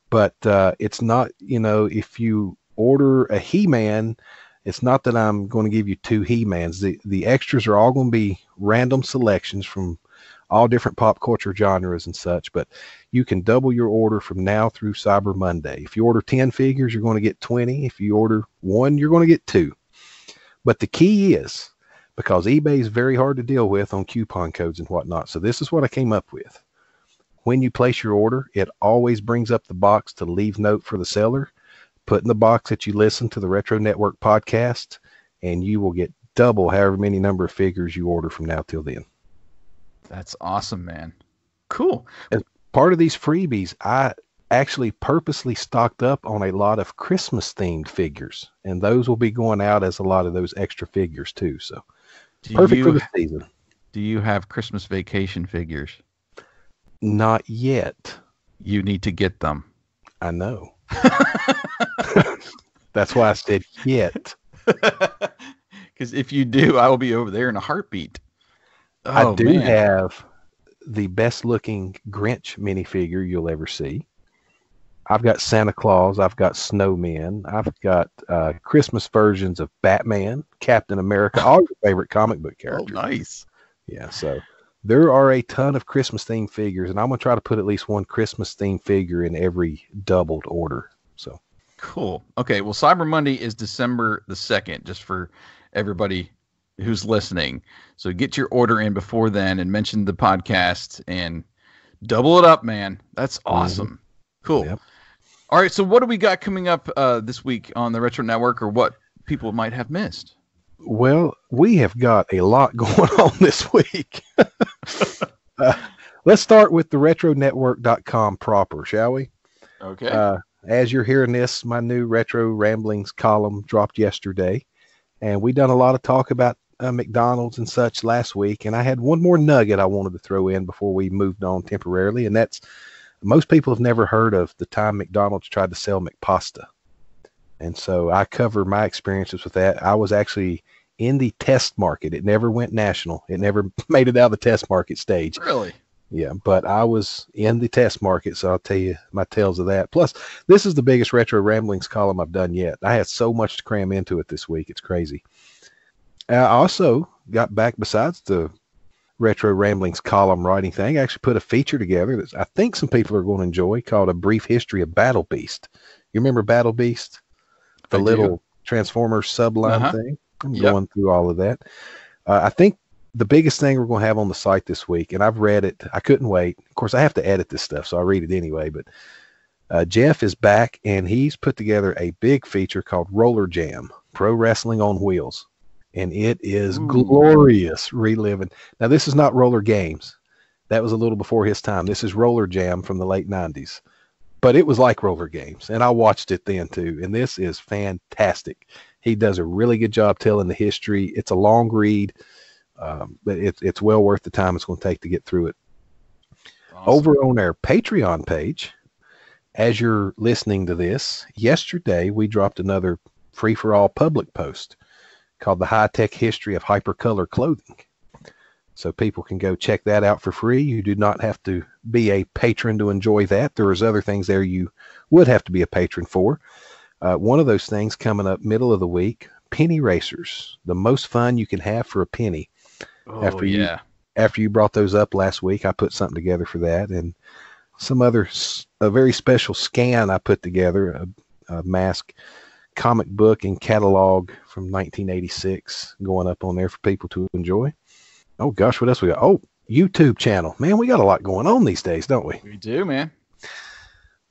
But it's not, if you order a He-Man, it's not that I'm going to give you 2 He-Mans. The extras are all going to be random selections from all different pop culture genres and such. But you can double your order from now through Cyber Monday. If you order 10 figures, you're going to get 20. If you order 1, you're going to get 2. But the key is, because eBay is very hard to deal with on coupon codes and whatnot, so this is what I came up with. When you place your order, it always brings up the box to leave note for the seller. Put in the box that you listen to the Retro Network podcast, and you will get double however many number of figures you order from now till then. That's awesome, man. Cool. As part of these freebies, I actually purposely stocked up on a lot of Christmas-themed figures, and those will be going out as a lot of those extra figures too. So perfect for the season. Do you have Christmas Vacation figures? Not yet. You need to get them. I know. That's why I said yet. Because if you do, I will be over there in a heartbeat. I do have the best looking Grinch minifigure you'll ever see. I've got Santa Claus. I've got snowmen. I've got Christmas versions of Batman, Captain America, all your favorite comic book characters. Oh, nice. Yeah, so there are a ton of Christmas-themed figures, and I'm going to try to put at least one Christmas-themed figure in every doubled order. So cool. Okay, well, Cyber Monday is December the 2nd, just for everybody who's listening. So get your order in before then and mention the podcast and double it up, man. That's awesome. Mm-hmm. Cool. Yep. All right, so what do we got coming up this week on the Retro Network, or what people might have missed? Well, we have got a lot going on this week. Let's start with the retronetwork.com proper, shall we? Okay. As you're hearing this, my new Retro Ramblings column dropped yesterday, and we done a lot of talk about McDonald's and such last week, and I had one more nugget I wanted to throw in before we moved on temporarily, and that's Most people have never heard of the time McDonald's tried to sell McPasta. And so I cover my experiences with that. I was actually in the test market. It never went national. It never made it out of the test market stage. Really? Yeah, but I was in the test market, so I'll tell you my tales of that. Plus, this is the biggest Retro Ramblings column I've done yet. I had so much to cram into it this week. It's crazy. I also got back, besides the Retro Ramblings column writing thing, I actually put a feature together that I think some people are going to enjoy called A Brief History of Battle Beast. You remember Battle Beast? The little Transformers subline thing? I'm going through all of that. I think the biggest thing we're going to have on the site this week, and I've read it, I couldn't wait. Of course, I have to edit this stuff, so I read it anyway. But Jeff is back, and he's put together a big feature called Roller Jam, Pro Wrestling on Wheels. And it is glorious reliving. Now, this is not Roller Games. That was a little before his time. This is Roller Jam from the late 90s. But it was like Roller Games, and I watched it then, too. And this is fantastic. He does a really good job telling the history. It's a long read. But it's well worth the time it's going to take to get through it. Awesome. Over on our Patreon page, as you're listening to this, yesterday we dropped another free-for-all public post called The High-Tech History of Hypercolor Clothing. So people can go check that out for free. You do not have to be a patron to enjoy that. There's other things there you would have to be a patron for. One of those things coming up middle of the week, penny racers, the most fun you can have for a penny. After you brought those up last week, I put something together for that, and a very special scan I put together, a mask comic book and catalog from 1986 going up on there for people to enjoy. Oh gosh, what else we got? Oh, YouTube channel. Man, we got a lot going on these days, don't we? We do, man.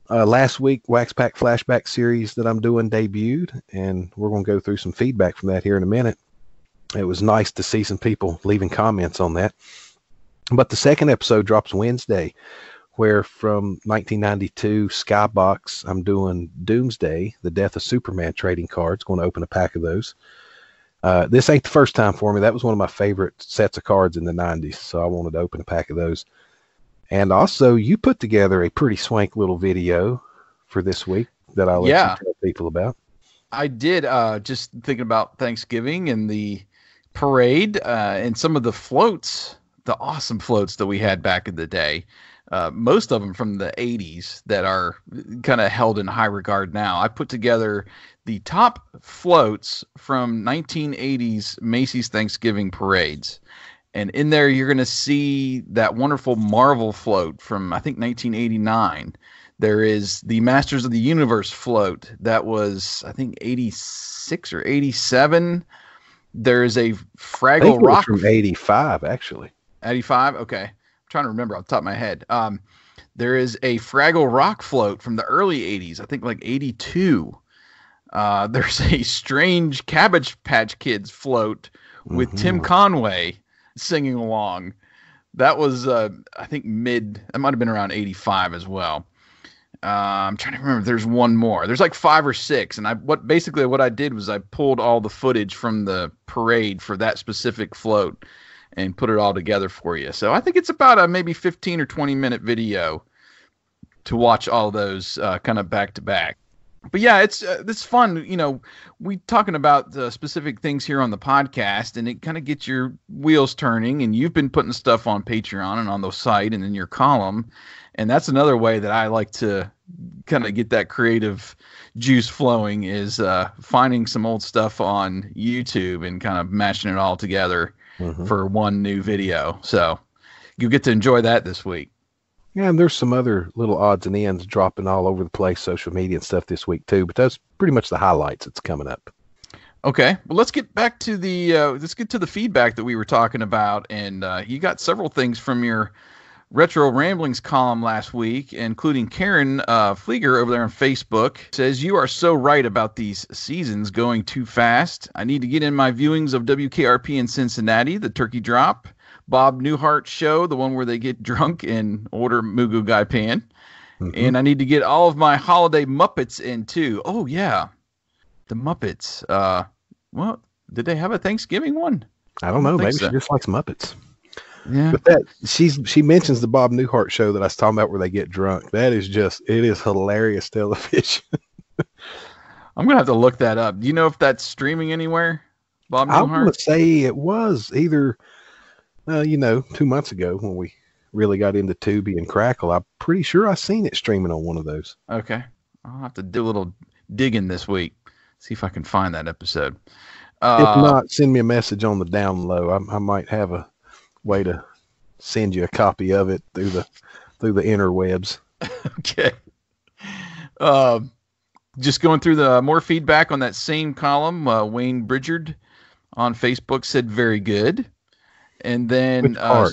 Last week, Wax Pack Flashback series that I'm doing debuted, and we're going to go through some feedback from that here in a minute. It was nice to see some people leaving comments on that. But the second episode drops Wednesday, where from 1992 Skybox, I'm doing Doomsday, the Death of Superman trading cards. Going to open a pack of those. This ain't the first time for me. That was one of my favorite sets of cards in the 90s, so I wanted to open a pack of those. And also, you put together a pretty swank little video for this week that I'll let you tell people about. I did, just thinking about Thanksgiving and the parade and some of the floats, the awesome floats that we had back in the day. Most of them from the 80s that are kind of held in high regard now. I put together the top floats from 1980s Macy's Thanksgiving parades. And in there, you're going to see that wonderful Marvel float from, I think, 1989. There is the Masters of the Universe float. That was, I think, 86 or 87. There's a Fraggle Rock. From 85, actually. 85? Okay. I'm trying to remember off the top of my head. There is a Fraggle Rock float from the early 80s. I think like 82. There's a strange Cabbage Patch Kids float with Tim Conway singing along. That was, I think, it might have been around 85 as well. I'm trying to remember. There's one more. There's like 5 or 6. And what I did was I pulled all the footage from the parade for that specific float and put it all together for you. So I think it's about a maybe 15 or 20 minute video to watch all those kind of back to back. But yeah, it's fun. You know, we talking about the specific things here on the podcast, and it kind of gets your wheels turning. And you've been putting stuff on Patreon and on the site and in your column. And that's another way that I like to kind of get that creative juice flowing is finding some old stuff on YouTube and kind of mashing it all together for one new video. So you get to enjoy that this week. Yeah, and there's some other little odds and ends dropping all over the place, social media and stuff this week too. But that's pretty much the highlights that's coming up. Okay, well, let's get back to the feedback that we were talking about, and you got several things from your Retro Ramblings column last week, including Karen Flieger over there on Facebook. Says, you are so right about these seasons going too fast. I need to get in my viewings of WKRP in Cincinnati, the Turkey Drop, Bob Newhart show, the one where they get drunk and order Mugu Gai Pan. And I need to get all of my holiday Muppets in too. Oh yeah, the Muppets. Well, did they have a Thanksgiving one? I don't know. Maybe she just likes Muppets. Yeah. But she mentions the Bob Newhart show that I was talking about where they get drunk. That is it is hilarious television. I'm going to have to look that up. Do you know if that's streaming anywhere? Bob Newhart? I want to say it was either, 2 months ago when we really got into Tubi and Crackle. I'm pretty sure I seen it streaming on one of those. Okay. I'll have to do a little digging this week. See if I can find that episode. If not, send me a message on the down low. I might have a way to send you a copy of it through the interwebs. Okay. Just going through the more feedback on that same column. Wayne Bridgard on Facebook said very good. And then the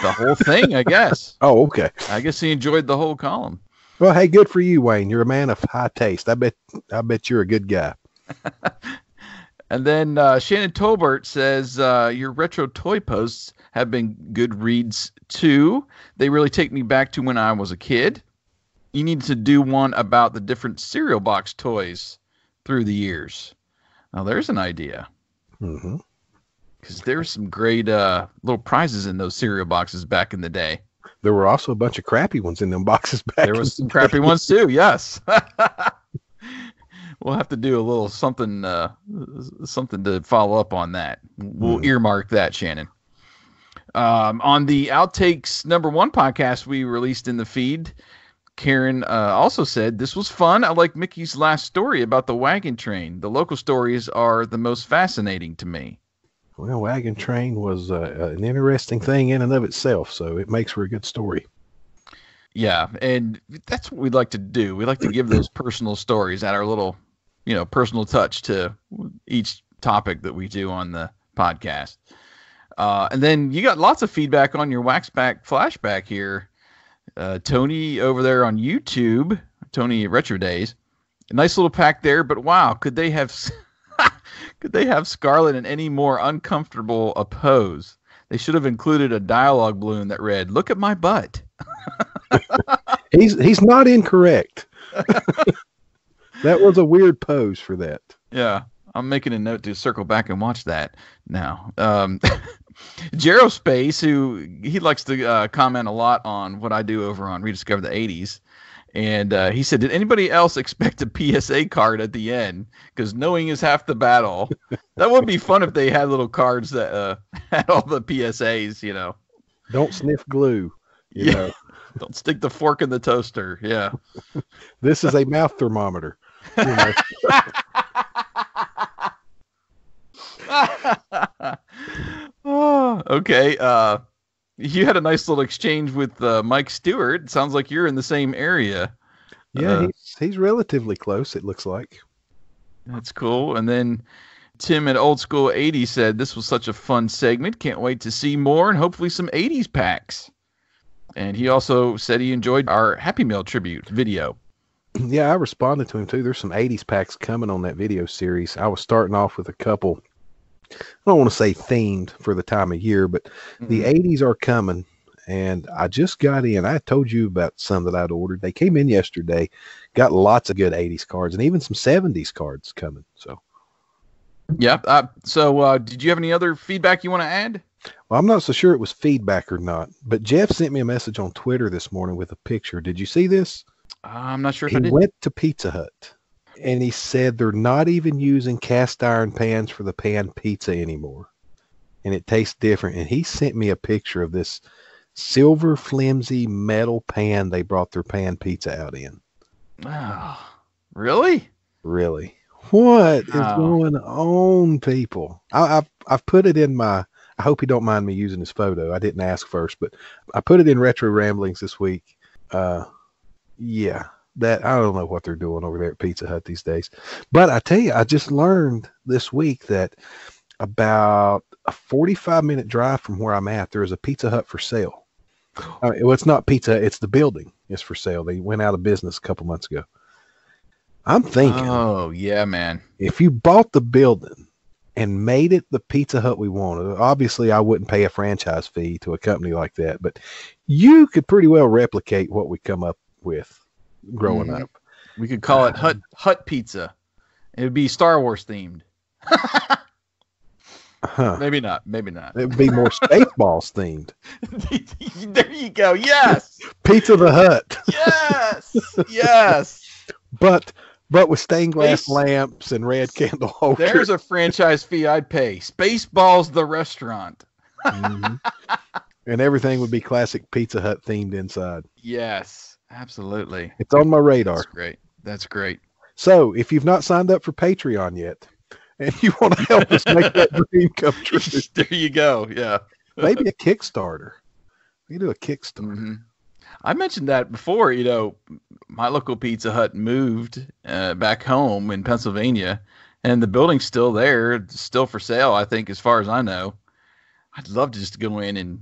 whole thing, I guess. Oh, okay. I guess he enjoyed the whole column. Well, hey, good for you, Wayne. You're a man of high taste. I bet you're a good guy. And then Shannon Tolbert says, your retro toy posts have been good reads too. They really take me back to when I was a kid. You need to do one about the different cereal box toys through the years. Now, there's an idea. Mm-hmm. Because there's some great little prizes in those cereal boxes back in the day. There were also a bunch of crappy ones in them boxes back. There was some crappy ones too, yes. We'll have to do a little something to follow up on that. We'll earmark that, Shannon. On the Outtakes #1 podcast we released in the feed, Karen also said, this was fun. I like Mickey's last story about the wagon train. The local stories are the most fascinating to me. Well, wagon train was an interesting thing in and of itself, so it makes for a good story. Yeah, and that's what we'd like to do. We like to give those personal stories, add our little, personal touch to each topic that we do on the podcast. And then you got lots of feedback on your Waxback Flashback here. Tony over there on YouTube, Tony Retro Days, a nice little pack there, but wow, could they have Scarlet in any more uncomfortable a pose? They should have included a dialogue balloon that read, "Look at my butt." He's not incorrect. That was a weird pose for that. Yeah, I'm making a note to circle back and watch that now. Gerospace, who he likes to comment a lot on what I do over on Rediscover the 80s. And he said, did anybody else expect a PSA card at the end? Because knowing is half the battle. That would be fun if they had little cards that had all the PSAs, Don't sniff glue. You know. Don't stick the fork in the toaster. Yeah. This is a mouth thermometer. Oh, okay. You had a nice little exchange with Mike Stewart. It sounds like you're in the same area. Yeah, he's relatively close, it looks like. That's cool. And then Tim at Old School 80 said, this was such a fun segment. Can't wait to see more and hopefully some 80s packs. And he also said he enjoyed our Happy Meal tribute video. Yeah, I responded to him too. There's some 80s packs coming on that video series. I was starting off with a couple, I don't want to say themed for the time of year, but the 80s are coming. And I just got in. I told you about some that I'd ordered. They came in yesterday. Got lots of good 80s cards and even some 70s cards coming. So, yeah. So did you have any other feedback you want to add? Well, I'm not so sure it was feedback or not, but Jeff sent me a message on Twitter this morning with a picture. Did you see this? I'm not sure if I did. He went to Pizza Hut and he said they're not even using cast iron pans for the pan pizza anymore. And it tastes different. And he sent me a picture of this silver flimsy metal pan they brought their pan pizza out in. Oh, really? Really? What is going on, people? I've put it in my, I hope you don't mind me using this photo. I didn't ask first, but I put it in Retro Ramblings this week. Yeah, that I don't know what they're doing over there at Pizza Hut these days. But I tell you, I just learned this week that about a 45-minute drive from where I'm at, there is a Pizza Hut for sale. Well, it's not pizza, it's the building is for sale. They went out of business a couple months ago. I'm thinking, oh, yeah, man. If you bought the building and made it the Pizza Hut we wanted, obviously I wouldn't pay a franchise fee to a company like that, but you could pretty well replicate what we come up with growing up. We could call it Hut Pizza. It would be Star Wars themed. Maybe not. It would be more Spaceballs themed. There you go. Yes. Pizza the Hut. Yes. But with stained glass lamps and red candle holders. There's a franchise fee I'd pay. Spaceballs the restaurant. Mm-hmm. And everything would be classic Pizza Hut themed inside. Yes, absolutely. It's on my radar. That's great. So if you've not signed up for Patreon yet, and you want to help us make that dream come true, there you go. Yeah. Maybe a Kickstarter. We do a Kickstarter. Mm-hmm. I mentioned that before. My local Pizza Hut moved back home in Pennsylvania, and the building's still there. It's still for sale, I think, as far as I know. I'd love to just go in and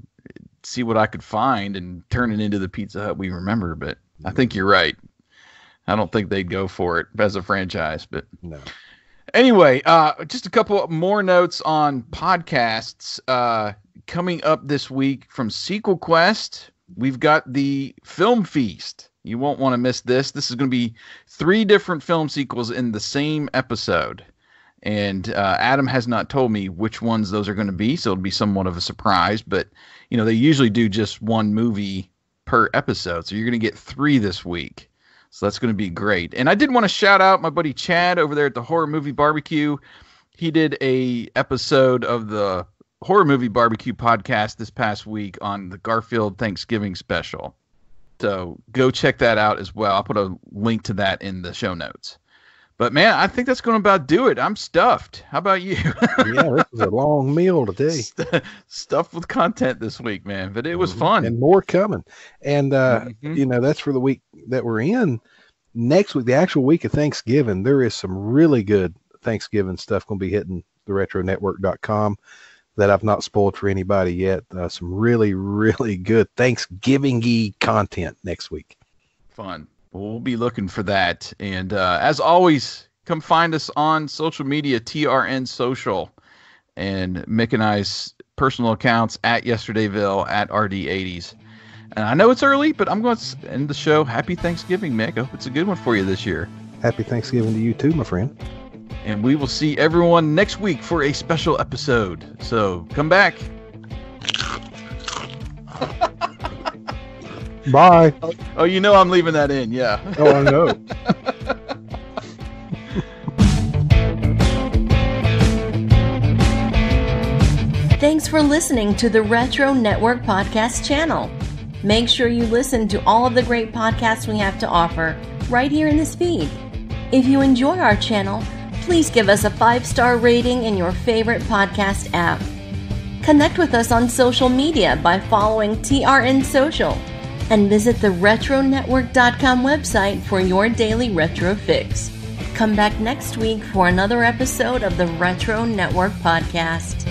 see what I could find and turn it into the Pizza Hut we remember, but I think you're right. I don't think they'd go for it as a franchise, but no. Anyway, just a couple more notes on podcasts coming up this week from Sequel Quest. We've got the Film Feast. You won't want to miss this. This is going to be 3 different film sequels in the same episode. And Adam has not told me which ones those are going to be, so it'll be somewhat of a surprise. But, they usually do just 1 movie per episode. So you're going to get 3 this week. So that's going to be great. And I did want to shout out my buddy Chad over there at the Horror Movie Barbecue. He did a episode of the Horror Movie Barbecue podcast this past week on the Garfield Thanksgiving special. So go check that out as well. I'll put a link to that in the show notes. But, man, I think that's going to about do it. I'm stuffed. How about you? Yeah, this was a long meal today. Stuffed with content this week, man. But it was fun. And more coming. And, that's for the week that we're in. Next week, the actual week of Thanksgiving, there is some really good Thanksgiving stuff going to be hitting theretronetwork.com that I've not spoiled for anybody yet. Some really, really good Thanksgiving-y content next week. Fun. We'll be looking for that. And as always, come find us on social media, TRN Social, and Mick and I's personal accounts at Yesterdayville, at RD80s. And I know it's early, but I'm going to end the show. Happy Thanksgiving, Mick. I hope it's a good one for you this year. Happy Thanksgiving to you too, my friend. And we will see everyone next week for a special episode. So come back. Bye. Oh, I'm leaving that in. Yeah. Oh, I know. Thanks for listening to the Retro Network Podcast channel. Make sure you listen to all of the great podcasts we have to offer right here in this feed. If you enjoy our channel, please give us a 5-star rating in your favorite podcast app. Connect with us on social media by following TRN Social. And visit the retronetwork.com website for your daily retro fix. Come back next week for another episode of the Retro Network Podcast.